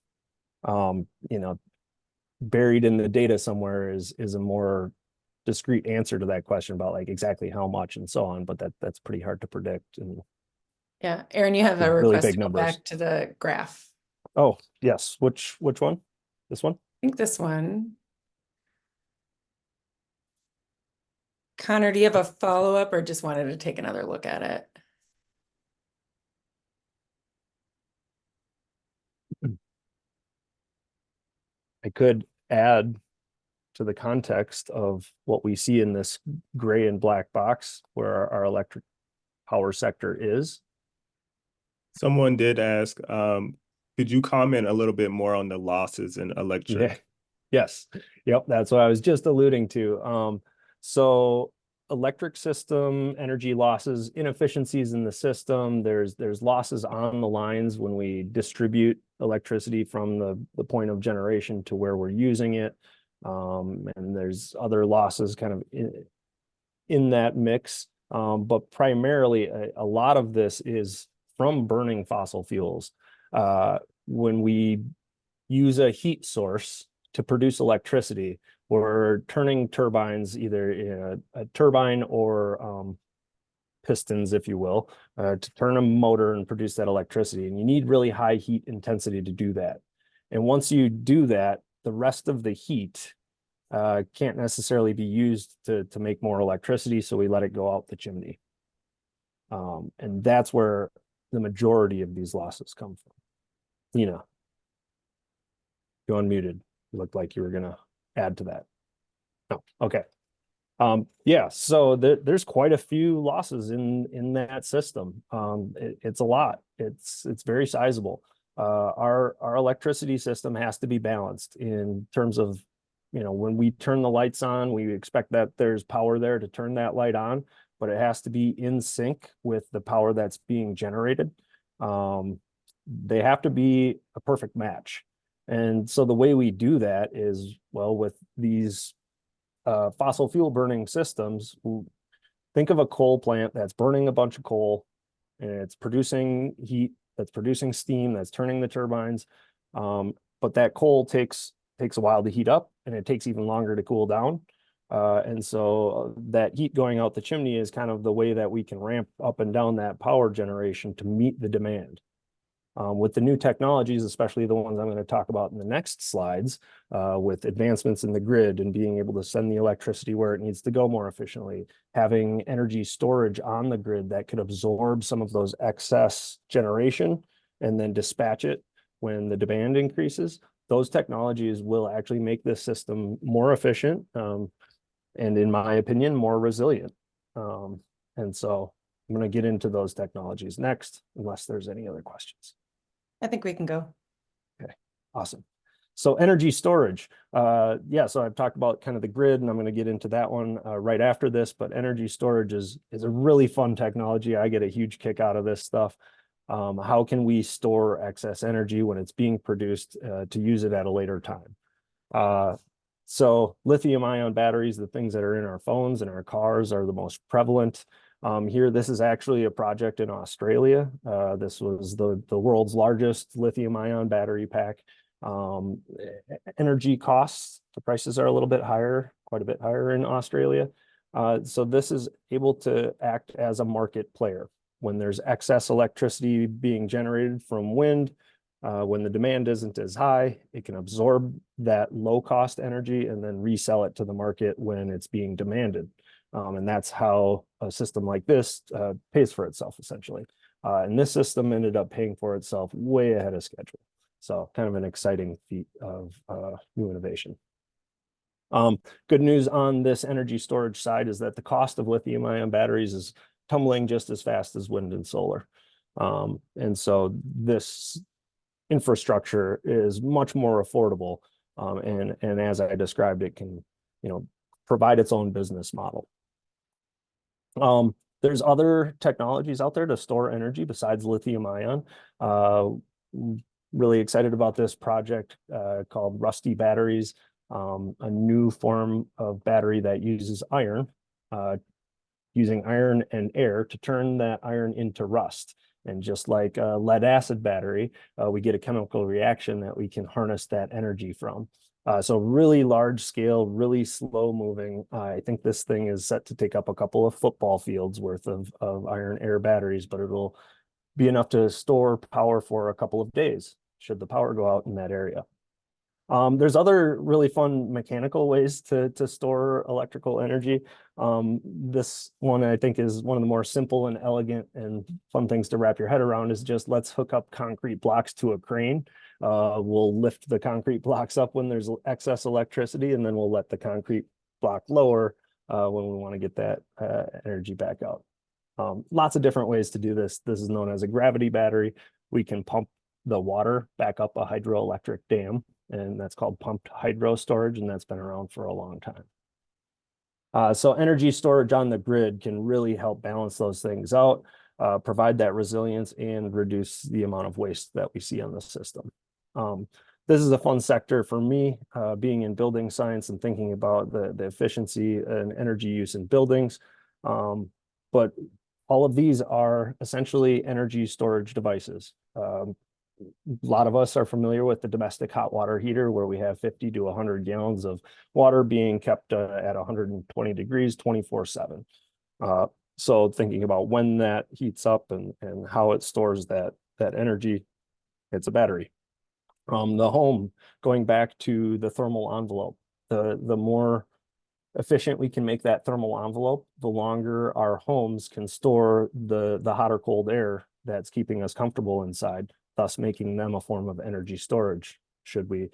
buried in the data somewhere is a more discrete answer to that question about like exactly how much and so on, but that's pretty hard to predict. And yeah, Aaron, you have a really request big to go numbers. back to the graph. Oh, yes. Which one? This one? I think this one. Connor, do you have a follow-up or just wanted to take another look at it? I could add to the context of what we see in this gray and black box where our electric power sector is. Someone did ask, could you comment a little bit more on the losses in electric? Yeah. Yes. Yep. That's what I was just alluding to. So electric system energy losses, inefficiencies in the system, there's losses on the lines when we distribute electricity from the point of generation to where we're using it. And there's other losses kind of in that mix. But primarily a lot of this is from burning fossil fuels. When we use a heat source to produce electricity, we're turning turbines, either in a turbine or pistons, if you will, to turn a motor and produce that electricity. And you need really high heat intensity to do that. And once you do that, the rest of the heat can't necessarily be used to make more electricity, so we let it go out the chimney. And that's where the majority of these losses come from. Nina, you unmuted. You looked like you were going to add to that. No, okay. Yeah, so there's quite a few losses in that system. It's a lot. It's very sizable. Our electricity system has to be balanced in terms of, when we turn the lights on, we expect that there's power there to turn that light on, but it has to be in sync with the power that's being generated. They have to be a perfect match. And so the way we do that is, well, with these fossil fuel burning systems, think of a coal plant that's burning a bunch of coal and it's producing heat, that's producing steam, that's turning the turbines. But that coal takes a while to heat up and it takes even longer to cool down. And so that heat going out the chimney is kind of the way that we can ramp up and down that power generation to meet the demand. With the new technologies, especially the ones I'm going to talk about in the next slides, with advancements in the grid and being able to send the electricity where it needs to go more efficiently, having energy storage on the grid that could absorb some of those excess generation and then dispatch it when the demand increases, those technologies will actually make this system more efficient, and in my opinion, more resilient. And so I'm going to get into those technologies next, unless there's any other questions. I think we can go. Okay, awesome. So energy storage. Yeah, so I've talked about kind of the grid, and I'm going to get into that one right after this, but energy storage is a really fun technology. I get a huge kick out of this stuff. How can we store excess energy when it's being produced to use it at a later time? So lithium ion batteries, the things that are in our phones and our cars, are the most prevalent. Here, this is actually a project in Australia. This was the world's largest lithium ion battery pack. Energy costs, the prices are a little bit higher, quite a bit higher in Australia. So this is able to act as a market player. When there's excess electricity being generated from wind, when the demand isn't as high, it can absorb that low cost energy and then resell it to the market when it's being demanded. And that's how a system like this pays for itself, essentially. And this system ended up paying for itself way ahead of schedule. So kind of an exciting feat of new innovation. Good news on this energy storage side is that the cost of lithium ion batteries is tumbling just as fast as wind and solar. And so this infrastructure is much more affordable. And as I described, it can, provide its own business model. There's other technologies out there to store energy besides lithium ion. Really excited about this project called Rusty Batteries, a new form of battery that uses iron, using iron and air to turn that iron into rust. And just like a lead acid battery, we get a chemical reaction that we can harness that energy from. So really large scale, really slow moving. I think this thing is set to take up a couple of football fields worth of iron air batteries, but it'll be enough to store power for a couple of days should the power go out in that area. There's other really fun mechanical ways to store electrical energy. This one I think is one of the more simple and elegant and fun things to wrap your head around is just let's hook up concrete blocks to a crane. We'll lift the concrete blocks up when there's excess electricity, and then we'll let the concrete block lower when we want to get that energy back out. Lots of different ways to do this. This is known as a gravity battery. We can pump the water back up a hydroelectric dam, and that's called pumped hydro storage, and that's been around for a long time. So energy storage on the grid can really help balance those things out, provide that resilience, and reduce the amount of waste that we see on the system. This is a fun sector for me, being in building science and thinking about the efficiency and energy use in buildings. But all of these are essentially energy storage devices. A lot of us are familiar with the domestic hot water heater, where we have 50 to 100 gallons of water being kept at 120 degrees 24/7. So thinking about when that heats up and how it stores that energy, it's a battery. The home, going back to the thermal envelope, the more efficient we can make that thermal envelope, the longer our homes can store the hot or cold air that's keeping us comfortable inside, thus making them a form of energy storage should we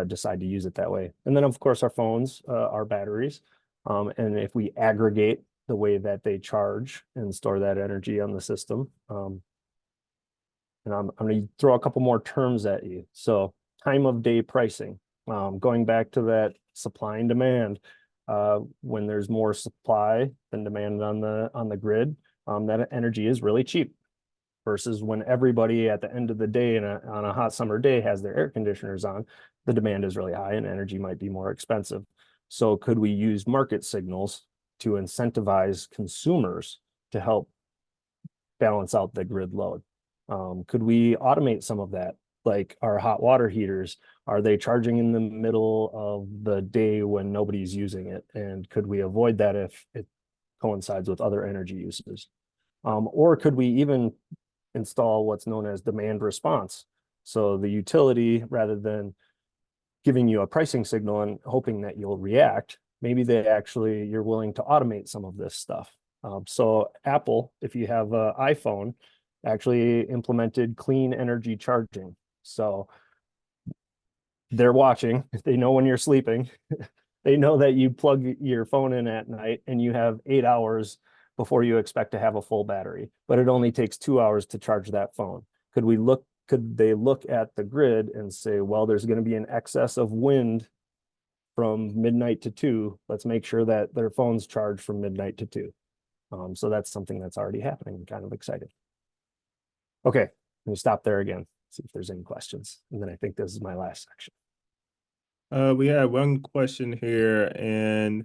decide to use it that way. And then of course our phones are batteries. And if we aggregate the way that they charge and store that energy on the system, and I'm going to throw a couple more terms at you. So time of day pricing, going back to that supply and demand, when there's more supply than demand on the grid, that energy is really cheap. Versus when everybody at the end of the day on a hot summer day has their air conditioners on, the demand is really high and energy might be more expensive. So could we use market signals to incentivize consumers to help balance out the grid load? Could we automate some of that? Like our hot water heaters, are they charging in the middle of the day when nobody's using it? And could we avoid that if it coincides with other energy uses? Or could we even install what's known as demand response? So the utility, rather than giving you a pricing signal and hoping that you'll react, maybe you're willing to automate some of this stuff. So Apple, if you have an iPhone, actually implemented clean energy charging. So they're watching. They know when you're sleeping. They know that you plug your phone in at night and you have 8 hours before you expect to have a full battery, but it only takes 2 hours to charge that phone. Could they look at the grid and say, well, there's going to be an excess of wind from midnight to 2. Let's make sure that their phone's charged from midnight to 2. So that's something that's already happening. I'm kind of excited. Okay, let me stop there again, see if there's any questions. And then I think this is my last section. We have one question here, and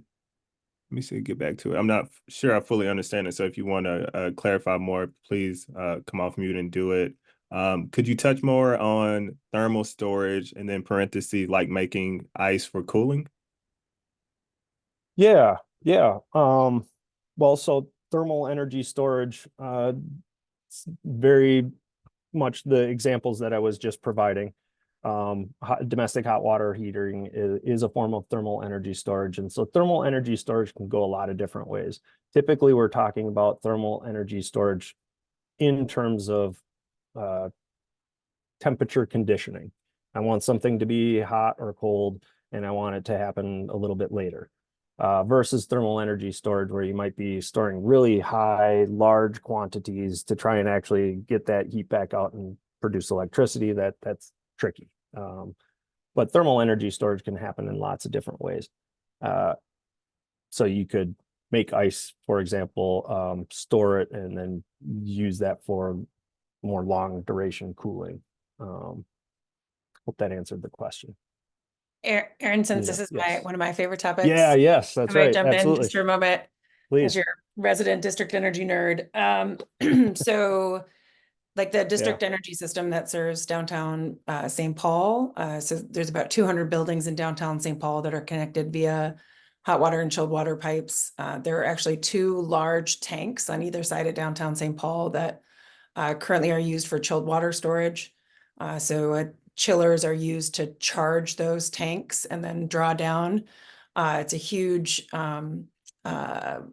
let me see, get back to it. I'm not sure I fully understand it. So if you want to clarify more, please come off mute and do it. Could you touch more on thermal storage and then parentheses, like making ice for cooling? Yeah. Well, so thermal energy storage, very much the examples that I was just providing. Domestic hot water heating is a form of thermal energy storage. And so thermal energy storage can go a lot of different ways. Typically, we're talking about thermal energy storage in terms of temperature conditioning. I want something to be hot or cold, and I want it to happen a little bit later. Versus thermal energy storage, where you might be storing really high, large quantities to try and actually get that heat back out and produce electricity. That's tricky. But thermal energy storage can happen in lots of different ways. So you could make ice, for example, store it and then use that for more long duration cooling. Hope that answered the question. Aaron, since Yeah, this is yes. one of my favorite topics. Yes, that's I might right. jump in Absolutely. just for a moment as Please. your resident district energy nerd. So like the district energy system that serves downtown St. Paul. So there's about 200 buildings in downtown St. Paul that are connected via hot water and chilled water pipes. There are actually 2 large tanks on either side of downtown St. Paul that currently are used for chilled water storage. Chillers are used to charge those tanks and then draw down. It's a huge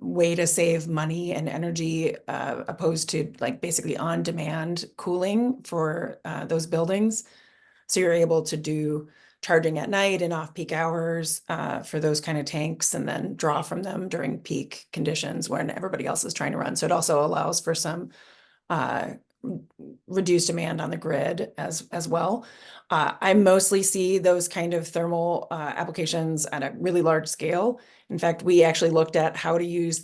way to save money and energy opposed to like basically on-demand cooling for those buildings. So you're able to do charging at night and off-peak hours for those kind of tanks, and then draw from them during peak conditions when everybody else is trying to run. So it also allows for some reduced demand on the grid as well. I mostly see those kind of thermal applications at a really large scale. In fact, we actually looked at how to use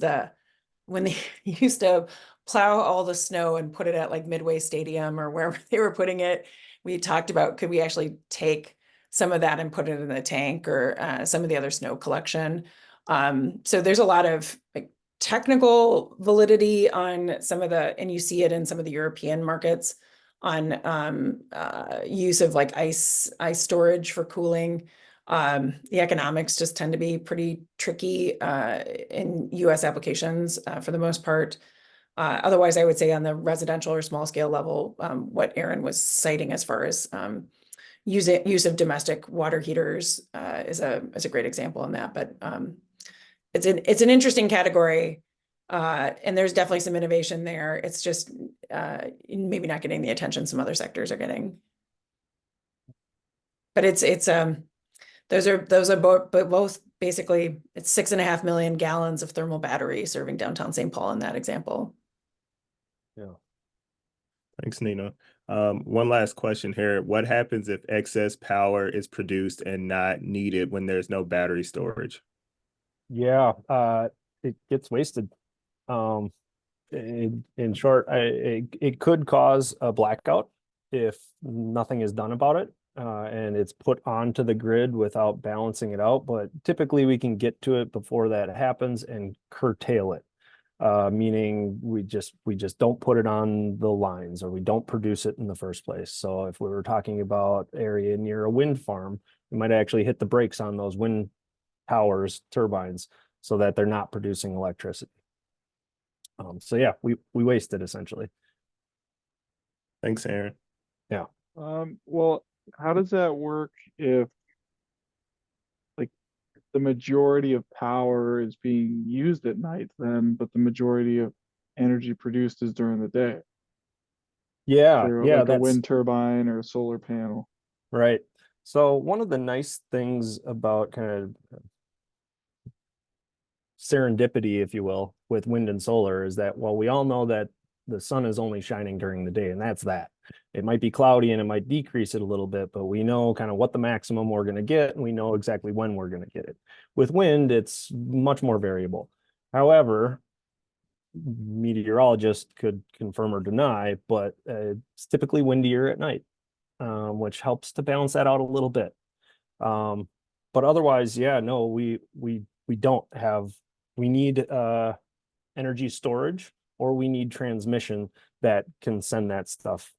when they used to plow all the snow and put it at like Midway Stadium or wherever they were putting it. We talked about, could we actually take some of that and put it in the tank, or some of the other snow collection. So there's a lot of like technical validity on some of and you see it in some of the European markets on use of like ice storage for cooling. The economics just tend to be pretty tricky in US applications for the most part. Otherwise, I would say on the residential or small scale level, what Aaron was citing as far as use of domestic water heaters is a great example in that. But it's an interesting category, and there's definitely some innovation there. It's just maybe not getting the attention some other sectors are getting. But those are both basically, it's 6.5 million gallons of thermal battery serving downtown St. Paul in that example. Yeah. Thanks, Nina. One last question here. What happens if excess power is produced and not needed when there's no battery storage? Yeah, it gets wasted. In short, it could cause a blackout if nothing is done about it, and it's put onto the grid without balancing it out. But typically we can get to it before that happens and curtail it, meaning we just don't put it on the lines, or we don't produce it in the first place. So if we were talking about area near a wind farm, we might actually hit the brakes on those wind towers, turbines, so that they're not producing electricity. So yeah, we waste it essentially. Thanks, Aaron. Yeah. Well, how does that work if like the majority of power is being used at night then, but the majority of energy produced is during the day? Yeah, Or yeah, like a that's wind turbine or a solar panel. right. So one of the nice things about kind of serendipity, if you will, with wind and solar is that, well, we all know that the sun is only shining during the day, and that's that. It might be cloudy and it might decrease it a little bit, but we know kind of what the maximum we're going to get, and we know exactly when we're going to get it. With wind, it's much more variable. However, meteorologists could confirm or deny, but it's typically windier at night, which helps to balance that out a little bit. But otherwise, yeah, no, we don't have, we need energy storage, or we need transmission that can send that stuff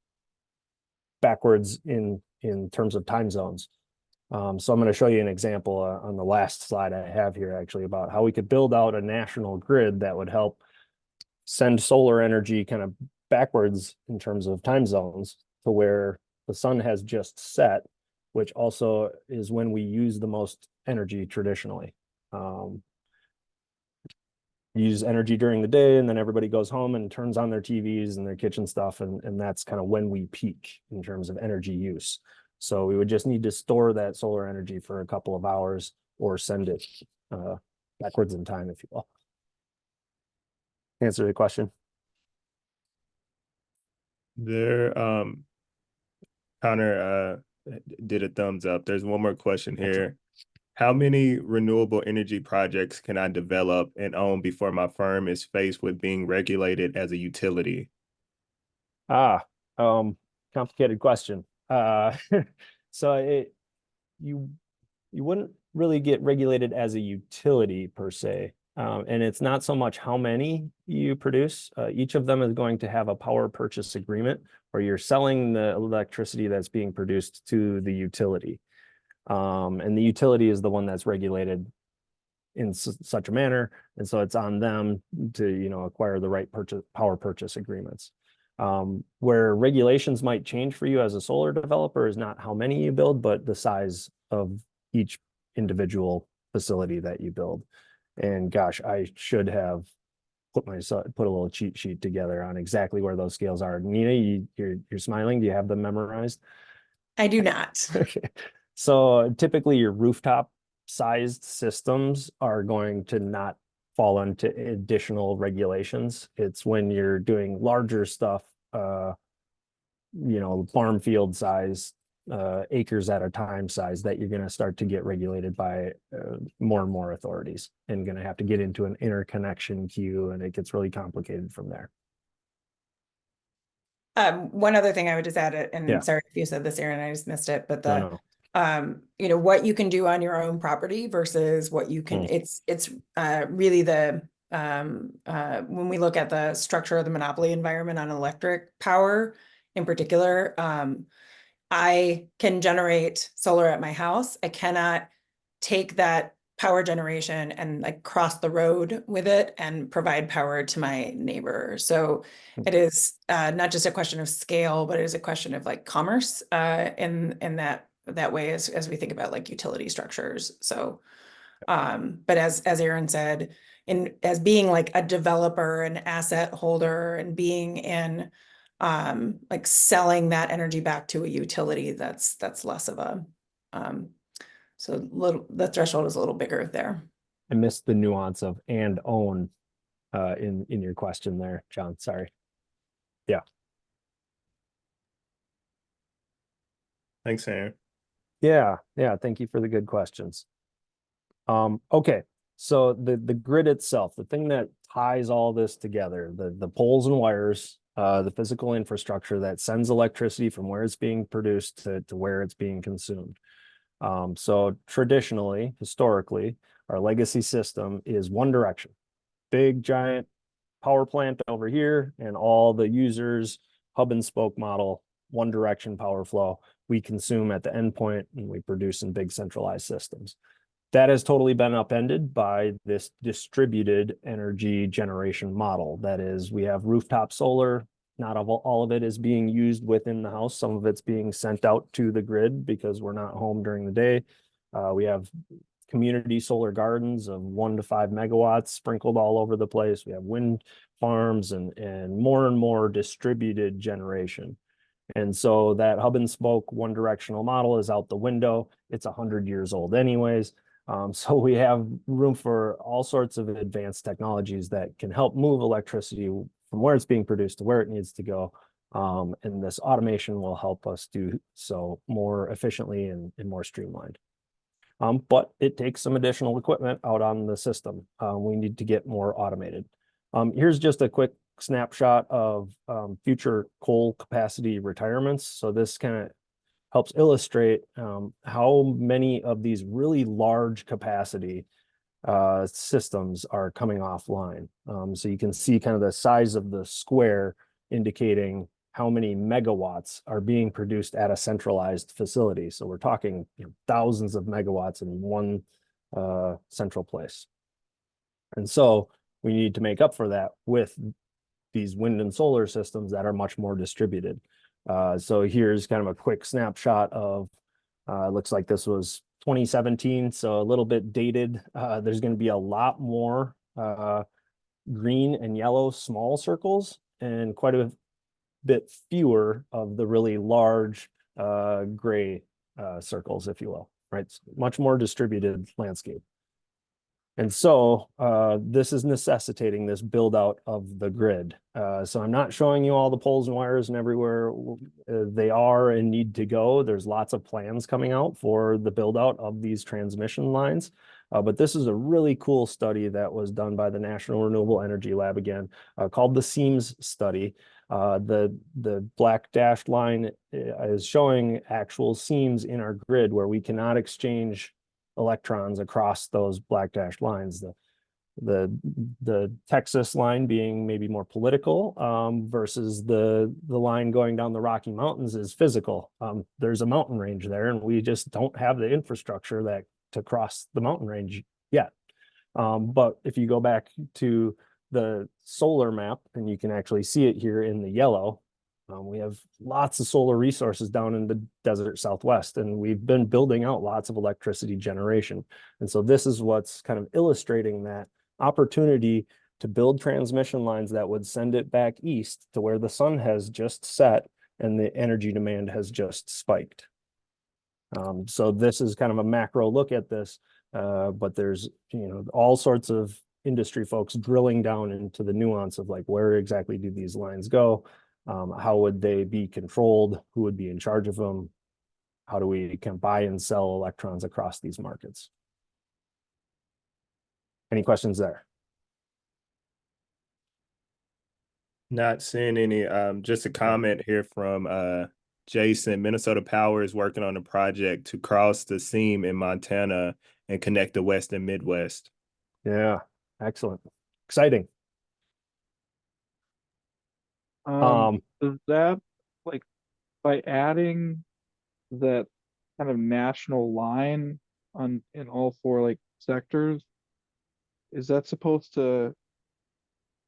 backwards in terms of time zones. So I'm going to show you an example on the last slide I have here, actually, about how we could build out a national grid that would help send solar energy kind of backwards in terms of time zones to where the sun has just set, which also is when we use the most energy traditionally. Use energy during the day, and then everybody goes home and turns on their TVs and their kitchen stuff, and that's kind of when we peak in terms of energy use. So we would just need to store that solar energy for a couple of hours or send it backwards in time, if you will. Answer the question. There, Connor did a thumbs up. There's one more question here. How many renewable energy projects can I develop and own before my firm is faced with being regulated as a utility? Complicated question. So you wouldn't really get regulated as a utility per se. And it's not so much how many you produce. Each of them is going to have a power purchase agreement where you're selling the electricity that's being produced to the utility. And the utility is the one that's regulated in such a manner. And so it's on them to, acquire the right power purchase agreements. Where regulations might change for you as a solar developer is not how many you build, but the size of each individual facility that you build. And gosh, I should have put a little cheat sheet together on exactly where those scales are. Nina, you're smiling. Do you have them memorized? I do not. Okay. So typically your rooftop sized systems are going to not fall into additional regulations. It's when you're doing larger stuff, farm field size, acres at a time size, that you're going to start to get regulated by more and more authorities, and going to have to get into an interconnection queue, and it gets really complicated from there. One other thing I would just add, and Yeah. sorry if you said this, Aaron, I just missed it, but No. what you can do on your own property versus what you can, it's really the, when we look at the structure of the monopoly environment on electric power in particular, I can generate solar at my house. I cannot take that power generation and like cross the road with it and provide power to my neighbor. So it is not just a question of scale, but it is a question of like commerce in that way as we think about like utility structures. So but as Aaron said, as being like a developer, an asset holder, and being in like selling that energy back to a utility, that's less of a so the threshold is a little bigger there. I missed the nuance of and own in your question there, John. Sorry. Yeah. Thanks, Aaron. Yeah. Thank you for the good questions. Okay. So the grid itself, the thing that ties all this together, the poles and wires, the physical infrastructure that sends electricity from where it's being produced to where it's being consumed. So traditionally, historically, our legacy system is one direction, big giant power plant over here, and all the users, hub and spoke model, one direction power flow. We consume at the endpoint, and we produce in big centralized systems. That has totally been upended by this distributed energy generation model. That is, we have rooftop solar. Not all of it is being used within the house. Some of it's being sent out to the grid because we're not home during the day. We have community solar gardens of 1 to 5 megawatts sprinkled all over the place. We have wind farms and more distributed generation. And so that hub and spoke one directional model is out the window. It's 100 years old anyways. So we have room for all sorts of advanced technologies that can help move electricity from where it's being produced to where it needs to go. And this automation will help us do so more efficiently and more streamlined. But it takes some additional equipment out on the system. We need to get more automated. Here's just a quick snapshot of future coal capacity retirements. So this kind of helps illustrate how many of these really large capacity systems are coming offline. So you can see kind of the size of the square indicating how many megawatts are being produced at a centralized facility. So we're talking thousands of megawatts in one central place. And so we need to make up for that with these wind and solar systems that are much more distributed. So here's kind of a quick snapshot of, looks like this was 2017, so a little bit dated. There's going to be a lot more green and yellow small circles and quite a bit fewer of the really large gray circles, if you will, right? It's much more distributed landscape. And so this is necessitating this build out of the grid. So I'm not showing you all the poles and wires and everywhere they are and need to go. There's lots of plans coming out for the build out of these transmission lines. But this is a really cool study that was done by the National Renewable Energy Lab again, called the SEAMS study. The black dashed line is showing actual seams in our grid where we cannot exchange electrons across those black dashed lines. The Texas line being maybe more political versus the line going down the Rocky Mountains is physical. There's a mountain range there, and we just don't have the infrastructure that to cross the mountain range yet. But if you go back to the solar map, and you can actually see it here in the yellow, we have lots of solar resources down in the desert Southwest, and we've been building out lots of electricity generation. And so this is what's kind of illustrating that opportunity to build transmission lines that would send it back east to where the sun has just set and the energy demand has just spiked. So this is kind of a macro look at this, but there's all sorts of industry folks drilling down into the nuance of like, where exactly do these lines go? How would they be controlled? Who would be in charge of them? How do we can buy and sell electrons across these markets? Any questions there? Not seeing any. Just a comment here from Jason. Minnesota Power is working on a project to cross the seam in Montana and connect the West and Midwest. Yeah, excellent. Exciting. Does that, like, by adding that kind of national line in all four like sectors, is that supposed to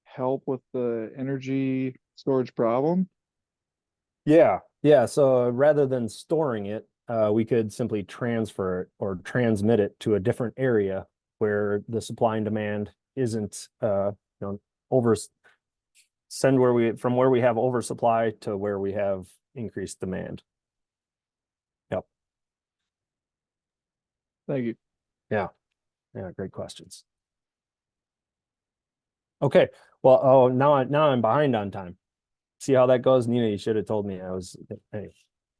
help with the energy storage problem? Yeah. So rather than storing it, we could simply transfer it or transmit it to a different area where the supply and demand isn't from where we have oversupply to where we have increased demand. Yep. Thank you. Yeah, great questions. Okay, well, now I'm behind on time. See how that goes, Nina? You should have told me.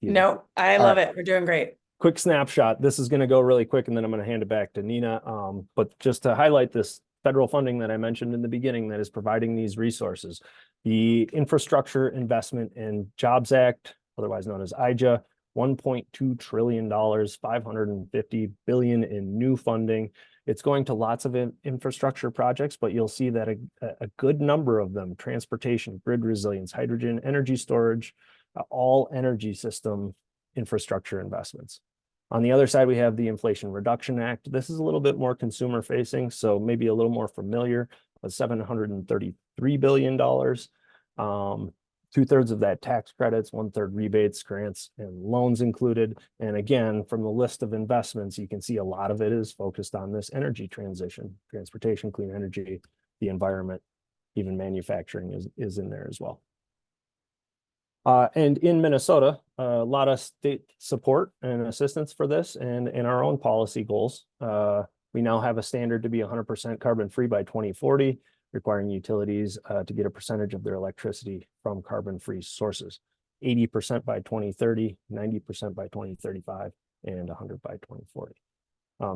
No, I love it. We're doing great. Quick snapshot. This is going to go really quick, and then I'm going to hand it back to Nina. But just to highlight this federal funding that I mentioned in the beginning that is providing these resources, the Infrastructure Investment and Jobs Act, otherwise known as IJA, $1.2 trillion, $550 billion in new funding. It's going to lots of infrastructure projects, but you'll see that a good number of them, transportation, grid resilience, hydrogen, energy storage, all energy system infrastructure investments. On the other side, we have the Inflation Reduction Act. This is a little bit more consumer facing, so maybe a little more familiar, but $733 billion. 2/3 of that tax credits, 1/3 rebates, grants, and loans included. And again, from the list of investments, you can see a lot of it is focused on this energy transition, transportation, clean energy, the environment, even manufacturing is in there as well. And in Minnesota, a lot of state support and assistance for this and in our own policy goals. We now have a standard to be 100% carbon free by 2040, requiring utilities to get a percentage of their electricity from carbon free sources. 80% by 2030, 90% by 2035, and 100 by 2040.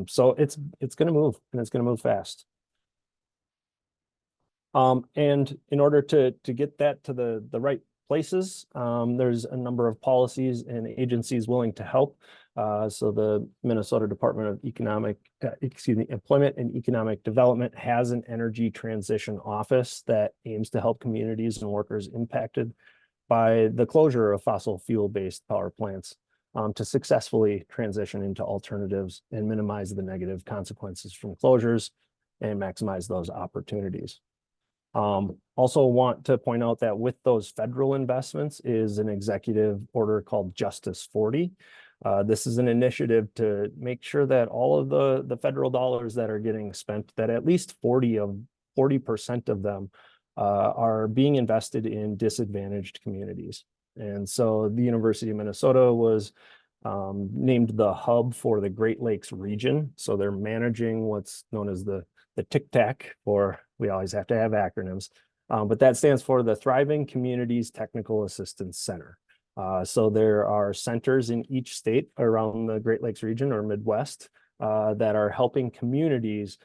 So it's going to move, and it's going to move fast. And in order to get that to the right places, there's a number of policies and agencies willing to help. So the Minnesota Department of Employment and Economic Development has an energy transition office that aims to help communities and workers impacted by the closure of fossil fuel-based power plants to successfully transition into alternatives and minimize the negative consequences from closures and maximize those opportunities. Also want to point out that with those federal investments is an executive order called Justice 40. This is an initiative to make sure that all of the federal dollars that are getting spent, that at least 40% of them are being invested in disadvantaged communities. And so the University of Minnesota was named the hub for the Great Lakes region. So they're managing what's known as the TICTAC, or we always have to have acronyms, but that stands for the Thriving Communities Technical Assistance Center. So there are centers in each state around the Great Lakes region or Midwest that are helping communities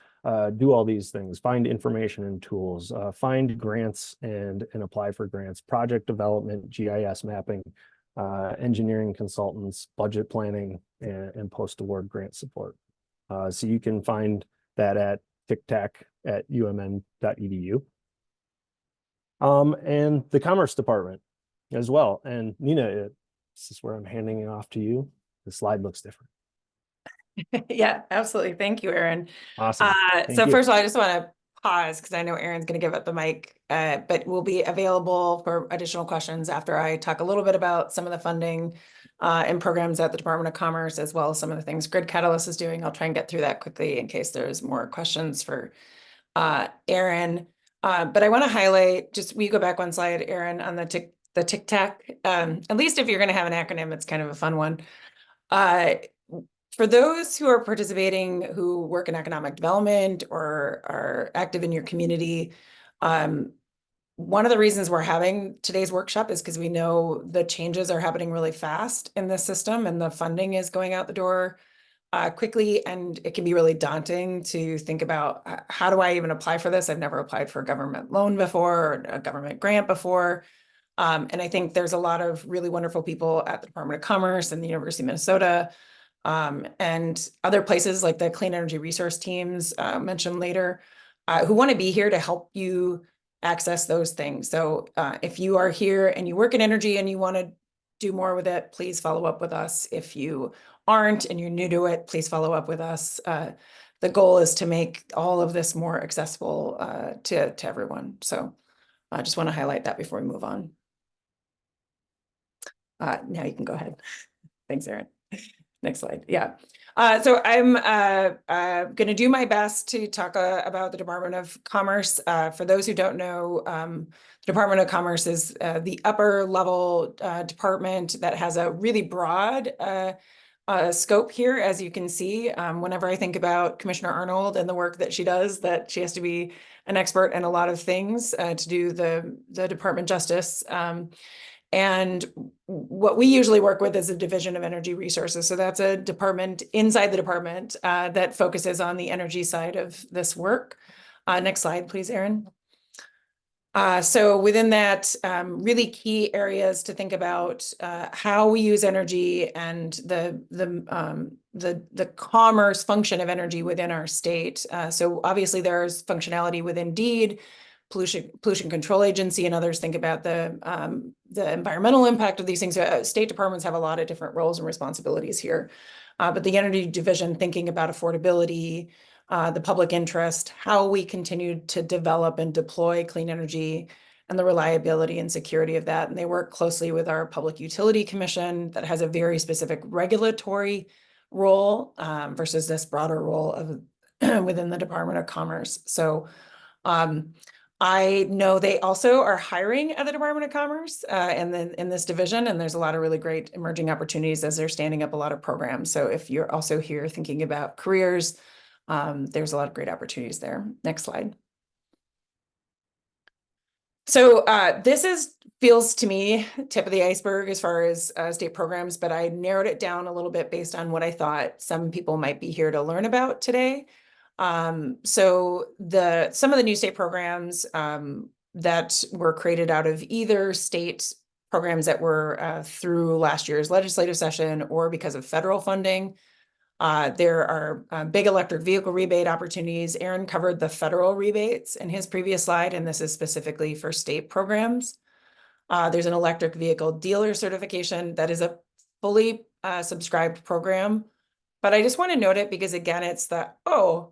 do all these things, find information and tools, find grants and apply for grants, project development, GIS mapping, engineering consultants, budget planning, and post-award grant support. So you can find that at TICTAC at umn.edu. And the Commerce Department as well. And Nina, this is where I'm handing it off to you. The slide looks different. Yeah, absolutely. Thank you, Aaron. Awesome. So first of all, I just want to pause because I know Aaron's going to give up the mic, but we'll be available for additional questions after I talk a little bit about some of the funding and programs at the Department of Commerce, as well as some of the things Grid Catalyst is doing. I'll try and get through that quickly in case there's more questions for Aaron. But I want to highlight, just we go back one slide, Aaron, on the TICTAC. At least if you're going to have an acronym, it's kind of a fun one. For those who are participating, who work in economic development or are active in your community, one of the reasons we're having today's workshop is because we know the changes are happening really fast in this system and the funding is going out the door quickly, and it can be really daunting to think about how do I even apply for this? I've never applied for a government loan before or a government grant before. And I think there's a lot of really wonderful people at the Department of Commerce and the University of Minnesota and other places like the clean energy resource teams mentioned later, who want to be here to help you access those things. So if you are here and you work in energy and you want to do more with it, please follow up with us. If you aren't and you're new to it, please follow up with us. The goal is to make all of this more accessible to everyone. So I just want to highlight that before we move on. Now you can go ahead. Thanks, Aaron. Next slide. Yeah. So I'm going to do my best to talk about the Department of Commerce. For those who don't know, the Department of Commerce is the upper level department that has a really broad scope here, as you can see. Whenever I think about Commissioner Arnold and the work that she does, that she has to be an expert in a lot of things to do the Department justice. And what we usually work with is a division of energy resources. So that's a department inside the department that focuses on the energy side of this work. Next slide, please, Aaron. So within that, really key areas to think about how we use energy and the commerce function of energy within our state. So obviously there's functionality within DEED, Pollution Control Agency, and others think about the environmental impact of these things. State departments have a lot of different roles and responsibilities here, but the energy division thinking about affordability, the public interest, how we continue to develop and deploy clean energy, and the reliability and security of that. And they work closely with our Public Utility Commission that has a very specific regulatory role versus this broader role of within the Department of Commerce. So I know they also are hiring at the Department of Commerce and then in this division, and there's a lot of really great emerging opportunities as they're standing up a lot of programs. So if you're also here thinking about careers, there's a lot of great opportunities there. Next slide. So this feels to me tip of the iceberg as far as state programs, but I narrowed it down a little bit based on what I thought some people might be here to learn about today. So some of the new state programs that were created out of either state programs that were through last year's legislative session or because of federal funding. There are big electric vehicle rebate opportunities. Aaron covered the federal rebates in his previous slide, and this is specifically for state programs. There's an electric vehicle dealer certification that is a fully subscribed program. But I just want to note it because, again, it's I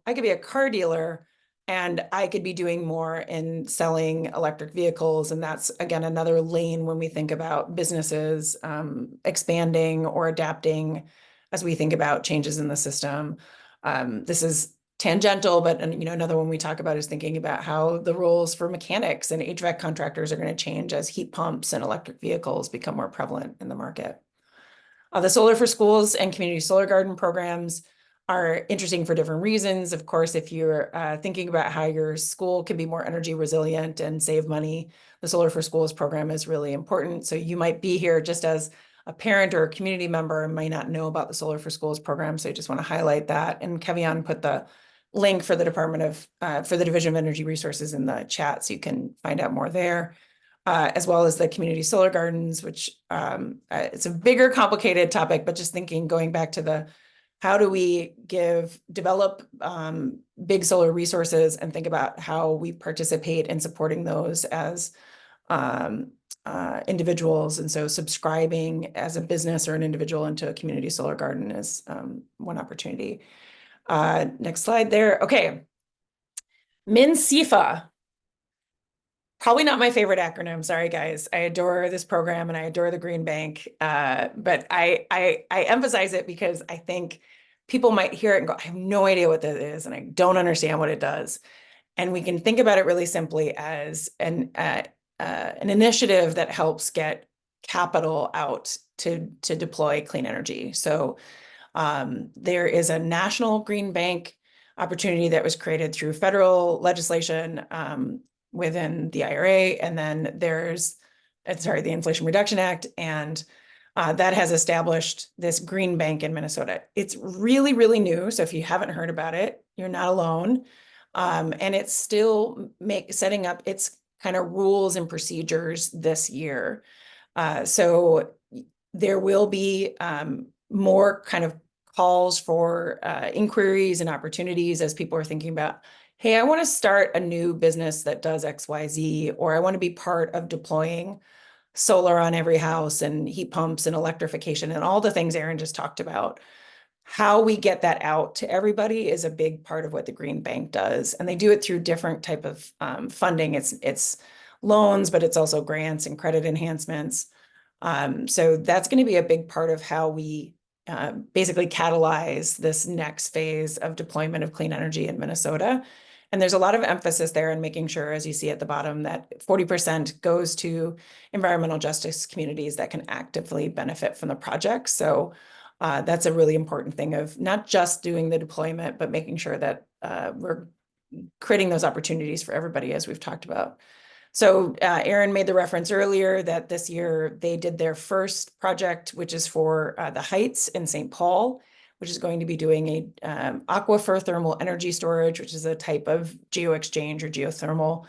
could be a car dealer and I could be doing more in selling electric vehicles. And that's, again, another lane when we think about businesses expanding or adapting as we think about changes in the system. This is tangential, but another one we talk about is thinking about how the roles for mechanics and HVAC contractors are going to change as heat pumps and electric vehicles become more prevalent in the market. The Solar for Schools and Community Solar Garden programs are interesting for different reasons. Of course, if you're thinking about how your school can be more energy resilient and save money, the Solar for Schools program is really important. So you might be here just as a parent or a community member and might not know about the Solar for Schools program. So I just want to highlight that. And Kevion put the link for the for the Division of Energy Resources in the chat, so you can find out more there. As well as the community solar gardens, which it's a bigger, complicated topic, but just going back to how do we develop big solar resources and think about how we participate in supporting those as individuals. And so subscribing as a business or an individual into a community solar garden is one opportunity. Next slide there. Okay. MNCEFA. Probably not my favorite acronym. Sorry, guys. I adore this program and I adore the Green Bank. But I emphasize it because I think people might hear it and go, I have no idea what that is and I don't understand what it does. And we can think about it really simply as an initiative that helps get capital out to deploy clean energy. So there is a national Green Bank opportunity that was created through federal legislation within the IRA, and then there's, the Inflation Reduction Act, and that has established this Green Bank in Minnesota. It's really, really new, so if you haven't heard about it, you're not alone, and it's still setting up its kind of rules and procedures this year. So there will be more kind of calls for inquiries and opportunities as people are thinking about, hey, I want to start a new business that does XYZ, or I want to be part of deploying solar on every house and heat pumps and electrification and all the things Aaron just talked about. How we get that out to everybody is a big part of what the Green Bank does. And they do it through different type of funding. It's loans, but it's also grants and credit enhancements. So that's going to be a big part of how we basically catalyze this next phase of deployment of clean energy in Minnesota. And there's a lot of emphasis there in making sure, as you see at the bottom, that 40% goes to environmental justice communities that can actively benefit from the project. So that's a really important thing of not just doing the deployment, but making sure that we're creating those opportunities for everybody, as we've talked about. So Aaron made the reference earlier that this year they did their first project, which is for the Heights in St. Paul, which is going to be doing a aquifer thermal energy storage, which is a type of geoexchange or geothermal.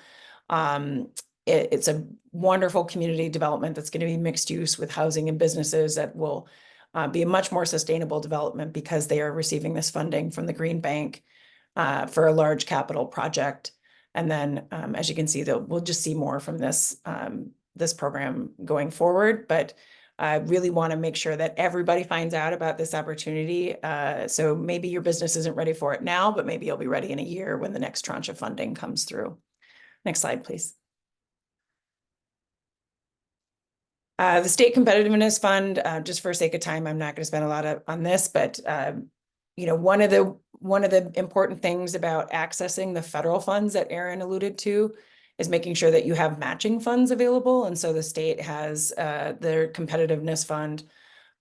It's a wonderful community development that's going to be mixed use with housing and businesses that will be a much more sustainable development because they are receiving this funding from the Green Bank for a large capital project. And then, as you can see, we'll just see more from this program going forward. But I really want to make sure that everybody finds out about this opportunity. So maybe your business isn't ready for it now, but maybe you'll be ready in a year when the next tranche of funding comes through. Next slide, please. The State Competitiveness Fund, just for sake of time, I'm not going to spend a lot on this, but one of the important things about accessing the federal funds that Aaron alluded to is making sure that you have matching funds available. And so the state has their competitiveness fund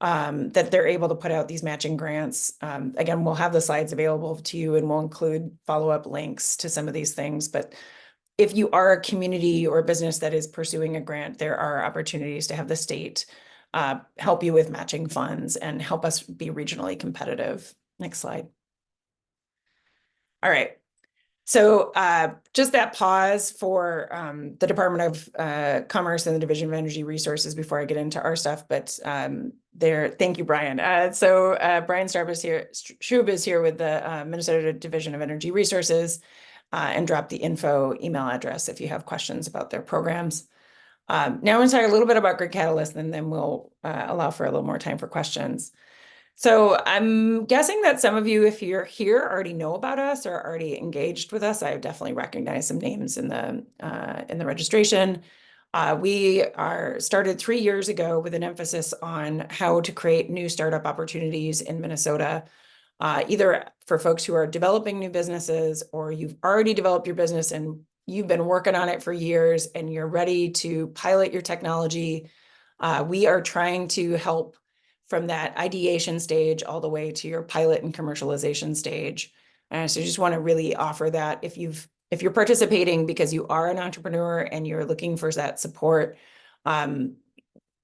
that they're able to put out these matching grants. Again, we'll have the slides available to you, and we'll include follow-up links to some of these things. But if you are a community or a business that is pursuing a grant, there are opportunities to have the state help you with matching funds and help us be regionally competitive. Next slide. All right. So just that pause for the Department of Commerce and the Division of Energy Resources before I get into our stuff. But thank you, Brian. Brian Schub is here with the Minnesota Division of Energy Resources and drop the info email address if you have questions about their programs. Now I'm going to talk a little bit about Grid Catalyst, and then we'll allow for a little more time for questions. So I'm guessing that some of you, if you're here, already know about us or already engaged with us. I definitely recognize some names in the registration. We are started 3 years ago with an emphasis on how to create new startup opportunities in Minnesota, either for folks who are developing new businesses, or you've already developed your business and you've been working on it for years and you're ready to pilot your technology. We are trying to help from that ideation stage all the way to your pilot and commercialization stage. So just want to really offer that if you're participating because you are an entrepreneur and you're looking for that support.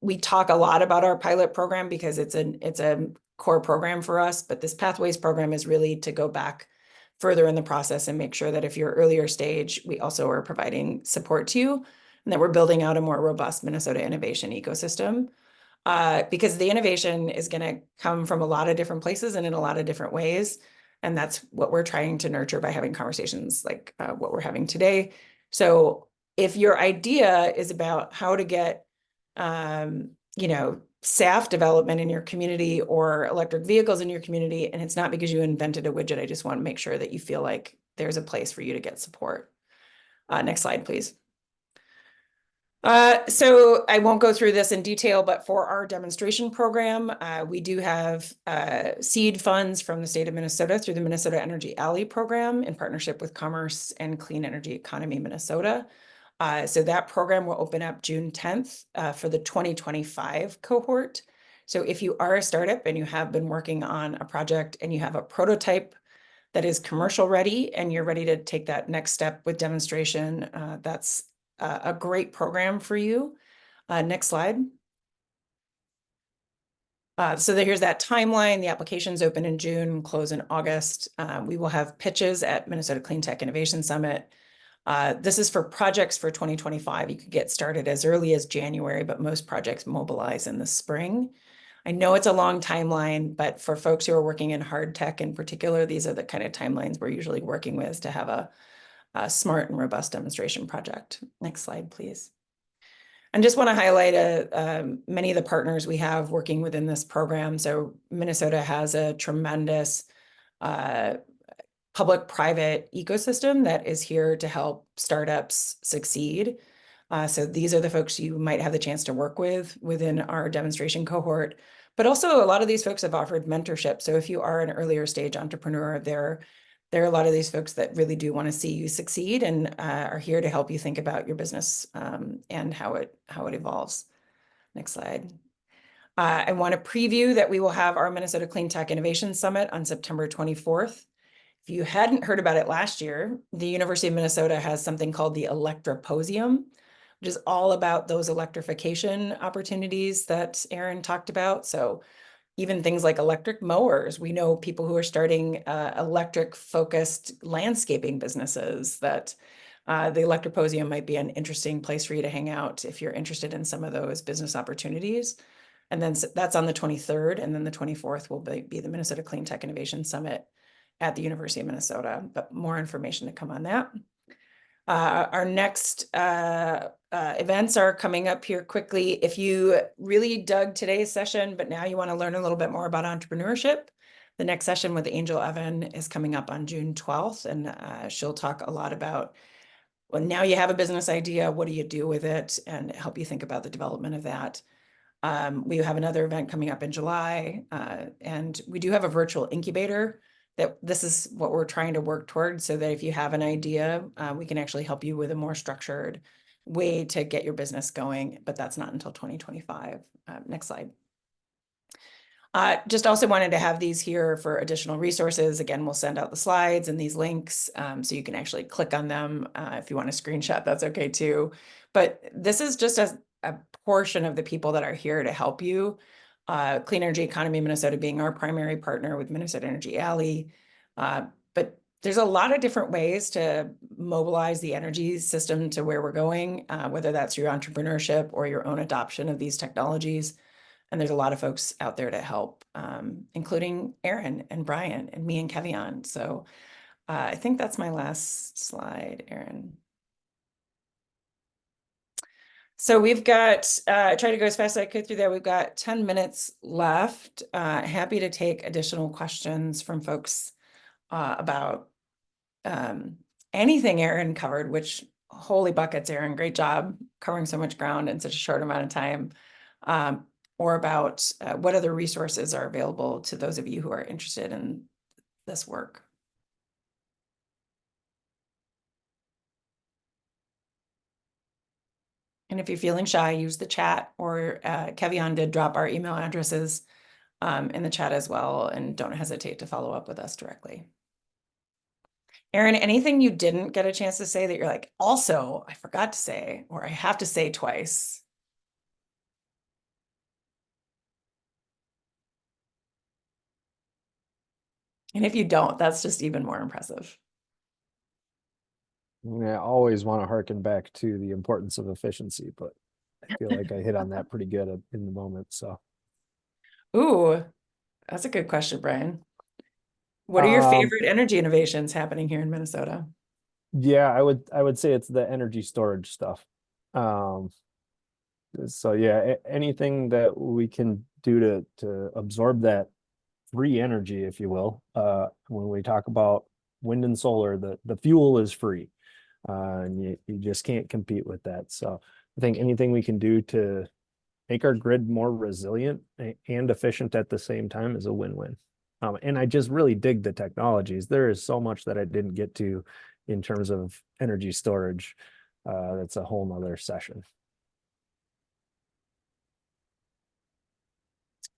We talk a lot about our pilot program because it's a core program for us, but this Pathways program is really to go back further in the process and make sure that if you're earlier stage, we also are providing support to you and that we're building out a more robust Minnesota innovation ecosystem. Because the innovation is going to come from a lot of different places and in a lot of different ways. And that's what we're trying to nurture by having conversations like what we're having today. So if your idea is about how to get, SAF development in your community or electric vehicles in your community, and it's not because you invented a widget, I just want to make sure that you feel like there's a place for you to get support. Next slide, please. So I won't go through this in detail, but for our demonstration program, we do have seed funds from the state of Minnesota through the Minnesota Energy Alley program in partnership with Commerce and Clean Energy Economy Minnesota. So that program will open up June 10th for the 2025 cohort. So if you are a startup and you have been working on a project and you have a prototype that is commercial ready and you're ready to take that next step with demonstration, that's a great program for you. Next slide. So here's that timeline. The applications open in June, close in August. We will have pitches at Minnesota Cleantech Innovation Summit. This is for projects for 2025. You could get started as early as January, but most projects mobilize in the spring. I know it's a long timeline, but for folks who are working in hard tech in particular, these are the kind of timelines we're usually working with to have a smart and robust demonstration project. Next slide, please. And just want to highlight many of the partners we have working within this program. So Minnesota has a tremendous public-private ecosystem that is here to help startups succeed. So these are the folks you might have the chance to work with within our demonstration cohort. But also a lot of these folks have offered mentorship. So if you are an earlier stage entrepreneur, there are a lot of these folks that really do want to see you succeed and are here to help you think about your business and how it evolves. Next slide. I want to preview that we will have our Minnesota Cleantech Innovation Summit on September 24th. If you hadn't heard about it last year, the University of Minnesota has something called the Electroposium, which is all about those electrification opportunities that Aaron talked about. So even things like electric mowers. We know people who are starting electric-focused landscaping businesses that the Electroposium might be an interesting place for you to hang out if you're interested in some of those business opportunities. And then that's on the 23rd, and then the 24th will be the Minnesota Cleantech Innovation Summit at the University of Minnesota, but more information to come on that. Our next events are coming up here quickly. If you really dug today's session, but now you want to learn a little bit more about entrepreneurship, the next session with Angel Evan is coming up on June 12th, and she'll talk a lot about, well, now you have a business idea, what do you do with it, and help you think about the development of that. We have another event coming up in July, and we do have a virtual incubator that this is what we're trying to work towards, so that if you have an idea, we can actually help you with a more structured way to get your business going, but that's not until 2025. Next slide. Just also wanted to have these here for additional resources. Again, we'll send out the slides and these links, so you can actually click on them. If you want to screenshot, that's okay too. But this is just a portion of the people that are here to help you. Clean Energy Economy Minnesota being our primary partner with Minnesota Energy Alley. But there's a lot of different ways to mobilize the energy system to where we're going, whether that's through entrepreneurship or your own adoption of these technologies. And there's a lot of folks out there to help, including Aaron and Brian and me and Kevion. So I think that's my last slide, Aaron. So we've got, try to go as fast as I could through that. We've got 10 minutes left. Happy to take additional questions from folks about anything Aaron covered, which holy buckets, Aaron, great job covering so much ground in such a short amount of time. Or about what other resources are available to those of you who are interested in this work. And if you're feeling shy, use the chat, or Kevion did drop our email addresses in the chat as well, and don't hesitate to follow up with us directly. Aaron, anything you didn't get a chance to say that you're like, also, I forgot to say, or I have to say twice? And if you don't, that's just even more impressive. Yeah, I always want to harken back to the importance of efficiency, but I feel like I hit on that pretty good in the moment. So, Ooh, that's a good question, Brian. What are your favorite energy innovations happening here in Minnesota? Yeah, I would say it's the energy storage stuff. So yeah, anything that we can do to absorb that free energy, if you will. When we talk about wind and solar, the fuel is free. And you just can't compete with that. So I think anything we can do to make our grid more resilient and efficient at the same time is a win-win. And I just really dig the technologies. There is so much that I didn't get to in terms of energy storage. That's a whole nother session.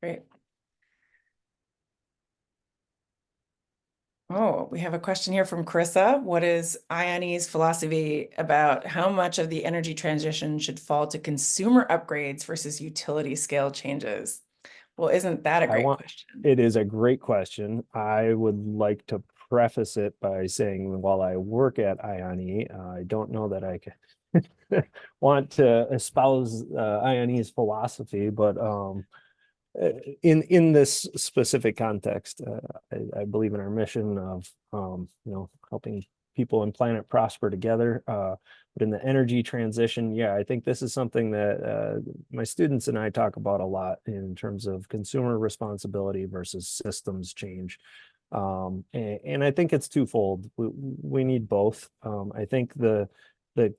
Great. Oh, we have a question here from Carissa. What is IONE's philosophy about how much of the energy transition should fall to consumer upgrades versus utility scale changes? Well, isn't that a great question? It is a great question. I would like to preface it by saying, while I work at IONE, I don't know that I can want to espouse IONE's philosophy, but in this specific context, I believe in our mission of helping people and planet prosper together. But in the energy transition, yeah, I think this is something that my students and I talk about a lot in terms of consumer responsibility versus systems change. And I think it's twofold. We need both. I think the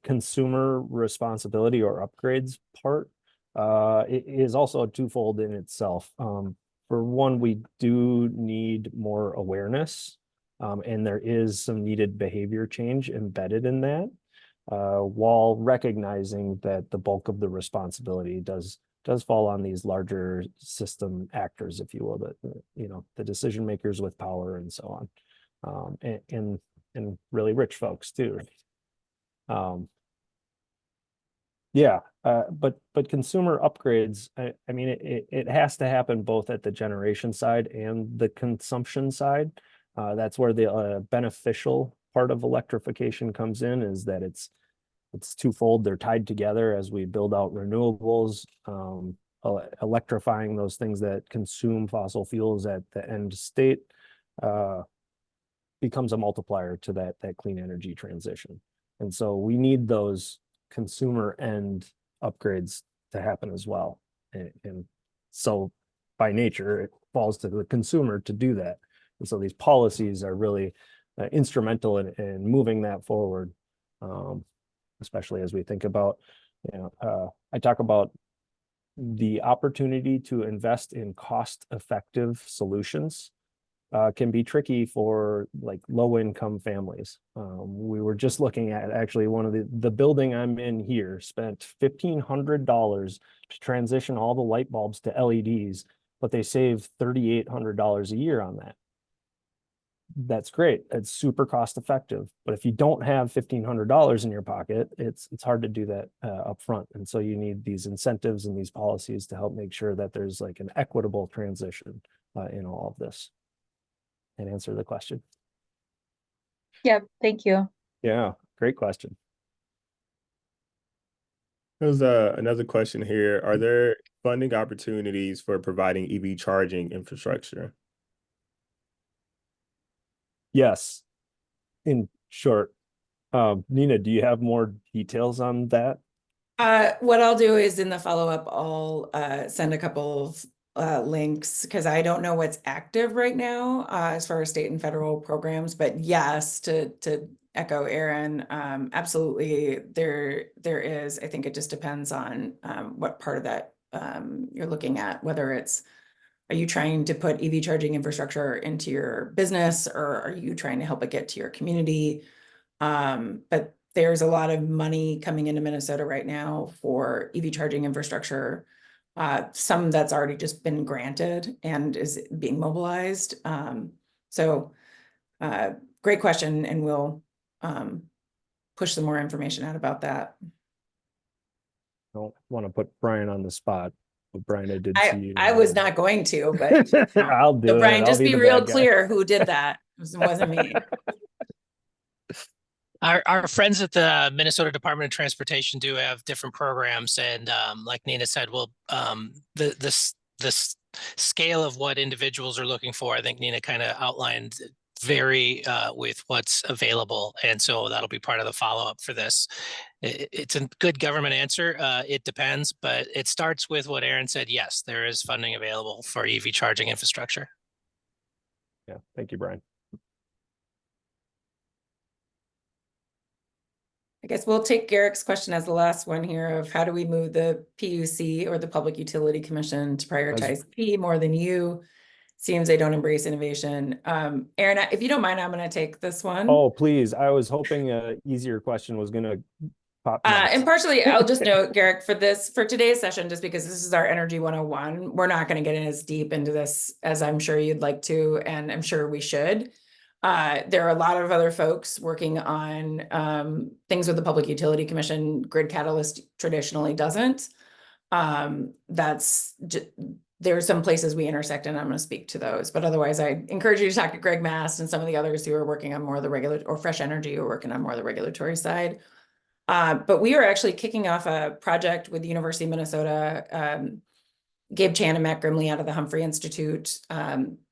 consumer responsibility or upgrades part it is also twofold in itself. For one, we do need more awareness, and there is some needed behavior change embedded in that, while recognizing that the bulk of the responsibility does fall on these larger system actors, if you will, the decision makers with power and so on, and really rich folks too. Yeah, but consumer upgrades, I mean, it has to happen both at the generation side and the consumption side. That's where the beneficial part of electrification comes in, is that it's twofold. They're tied together as we build out renewables, electrifying those things that consume fossil fuels at the end state becomes a multiplier to that clean energy transition. And so we need those consumer end upgrades to happen as well. And so by nature, it falls to the consumer to do that. And so these policies are really instrumental in moving that forward, especially as we think about, I talk about the opportunity to invest in cost-effective solutions can be tricky for like low income families. We were just looking at actually one of the building I'm in here spent $1,500 to transition all the light bulbs to LEDs, but they saved $3,800 a year on that. That's great. It's super cost effective. But if you don't have $1,500 in your pocket, it's hard to do that up front. And so you need these incentives and these policies to help make sure that there's like an equitable transition in all of this. And answer the question. Yeah, thank you. Yeah, great question. There's another question here. Are there funding opportunities for providing EV charging infrastructure? Yes, in short. Nina, do you have more details on that? What I'll do is in the follow-up, I'll send a couple of links because I don't know what's active right now as far as state and federal programs. But yes, to echo Aaron, absolutely, there is. I think it just depends on what part of that you're looking at, whether it's, are you trying to put EV charging infrastructure into your business, or are you trying to help it get to your community? But there's a lot of money coming into Minnesota right now for EV charging infrastructure. Some that's already just been granted and is being mobilized. So great question, and we'll push some more information out about that. I don't want to put Brian on the spot, but Brian, I did see you. I was not going to, but I'll do so it. Brian, I'll just be the real bad guy. clear who did that. It wasn't me. Our friends at the Minnesota Department of Transportation do have different programs, and like Nina said, well, the scale of what individuals are looking for, I think Nina kind of outlined, vary with what's available, and so that'll be part of the follow-up for this. It's a good government answer. It depends, but it starts with what Aaron said. Yes, there is funding available for EV charging infrastructure. Yeah, thank you, Brian. I guess we'll take Garrick's question as the last one here of how do we move the PUC or the Public Utility Commission to prioritize P more than U? Seems they don't embrace innovation. Aaron, if you don't mind, I'm going to take this one. Oh, please. I was hoping an easier question was going to pop next. And partially, I'll just note, Garrick, for today's session, just because this is our Energy 101, we're not going to get in as deep into this as I'm sure you'd like to, and I'm sure we should. There are a lot of other folks working on things with the Public Utility Commission. Grid Catalyst traditionally doesn't. There are some places we intersect, and I'm going to speak to those. But otherwise, I encourage you to talk to Greg Mast and some of the others who are working on more of the regular, or Fresh Energy, who are working on more of the regulatory side. But we are actually kicking off a project with the University of Minnesota. Gabe Chan and Matt Grimley out of the Humphrey Institute,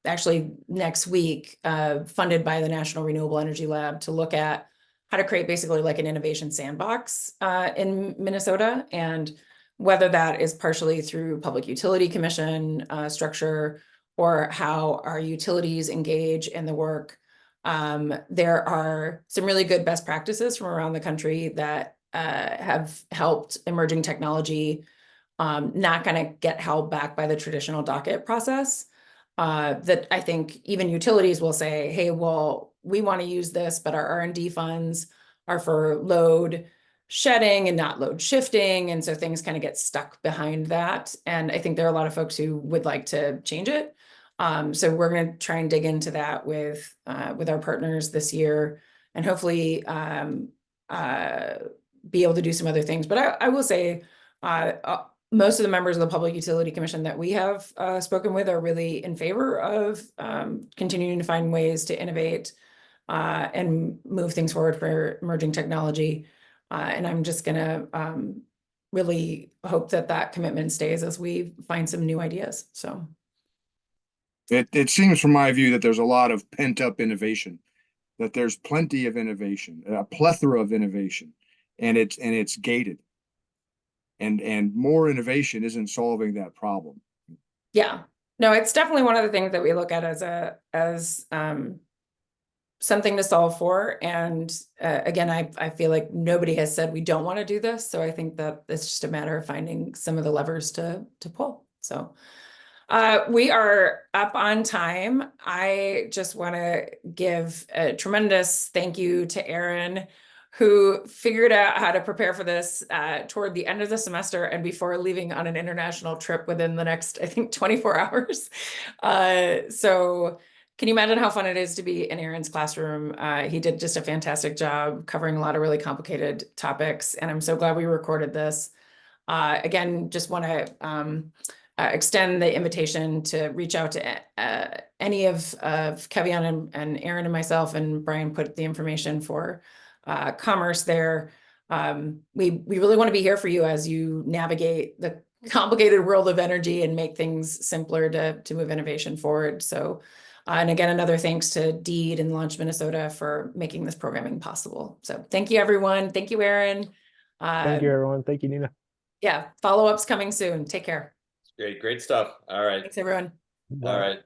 actually next week, funded by the National Renewable Energy Lab, to look at how to create basically like an innovation sandbox in Minnesota, and whether that is partially through Public Utility Commission structure, or how our utilities engage in the work. There are some really good best practices from around the country that have helped emerging technology not going to get held back by the traditional docket process. That I think even utilities will say, hey, well, we want to use this, but our R&D funds are for load shedding and not load shifting. And so things kind of get stuck behind that. And I think there are a lot of folks who would like to change it. So we're going to try and dig into that with our partners this year, and hopefully be able to do some other things. But I will say, most of the members of the Public Utility Commission that we have spoken with are really in favor of continuing to find ways to innovate and move things forward for emerging technology. And I'm just going to really hope that commitment stays as we find some new ideas. So it seems from my view that there's a lot of pent-up innovation, that there's plenty of innovation, a plethora of innovation, and it's gated. And more innovation isn't solving that problem. Yeah, no, it's definitely one of the things that we look at as something to solve for. And again, I feel like nobody has said we don't want to do this. So I think that it's just a matter of finding some of the levers to pull. So We are up on time. I just want to give a tremendous thank you to Aaron, who figured out how to prepare for this toward the end of the semester and before leaving on an international trip within the next, I think, 24 hours. So can you imagine how fun it is to be in Aaron's classroom? He did just a fantastic job covering a lot of really complicated topics, and I'm so glad we recorded this. Again, just want to extend the invitation to reach out to any of Kevion and Aaron and myself, and Brian put the information for commerce there. We really want to be here for you as you navigate the complicated world of energy and make things simpler to move innovation forward. So, and again, another thanks to Deed and Launch Minnesota for making this programming possible. So thank you, everyone. Thank you, Aaron. Thank you, everyone. Thank you, Nina. Yeah, follow-ups coming soon. Take care. Great stuff. All right. Thanks, everyone. All right.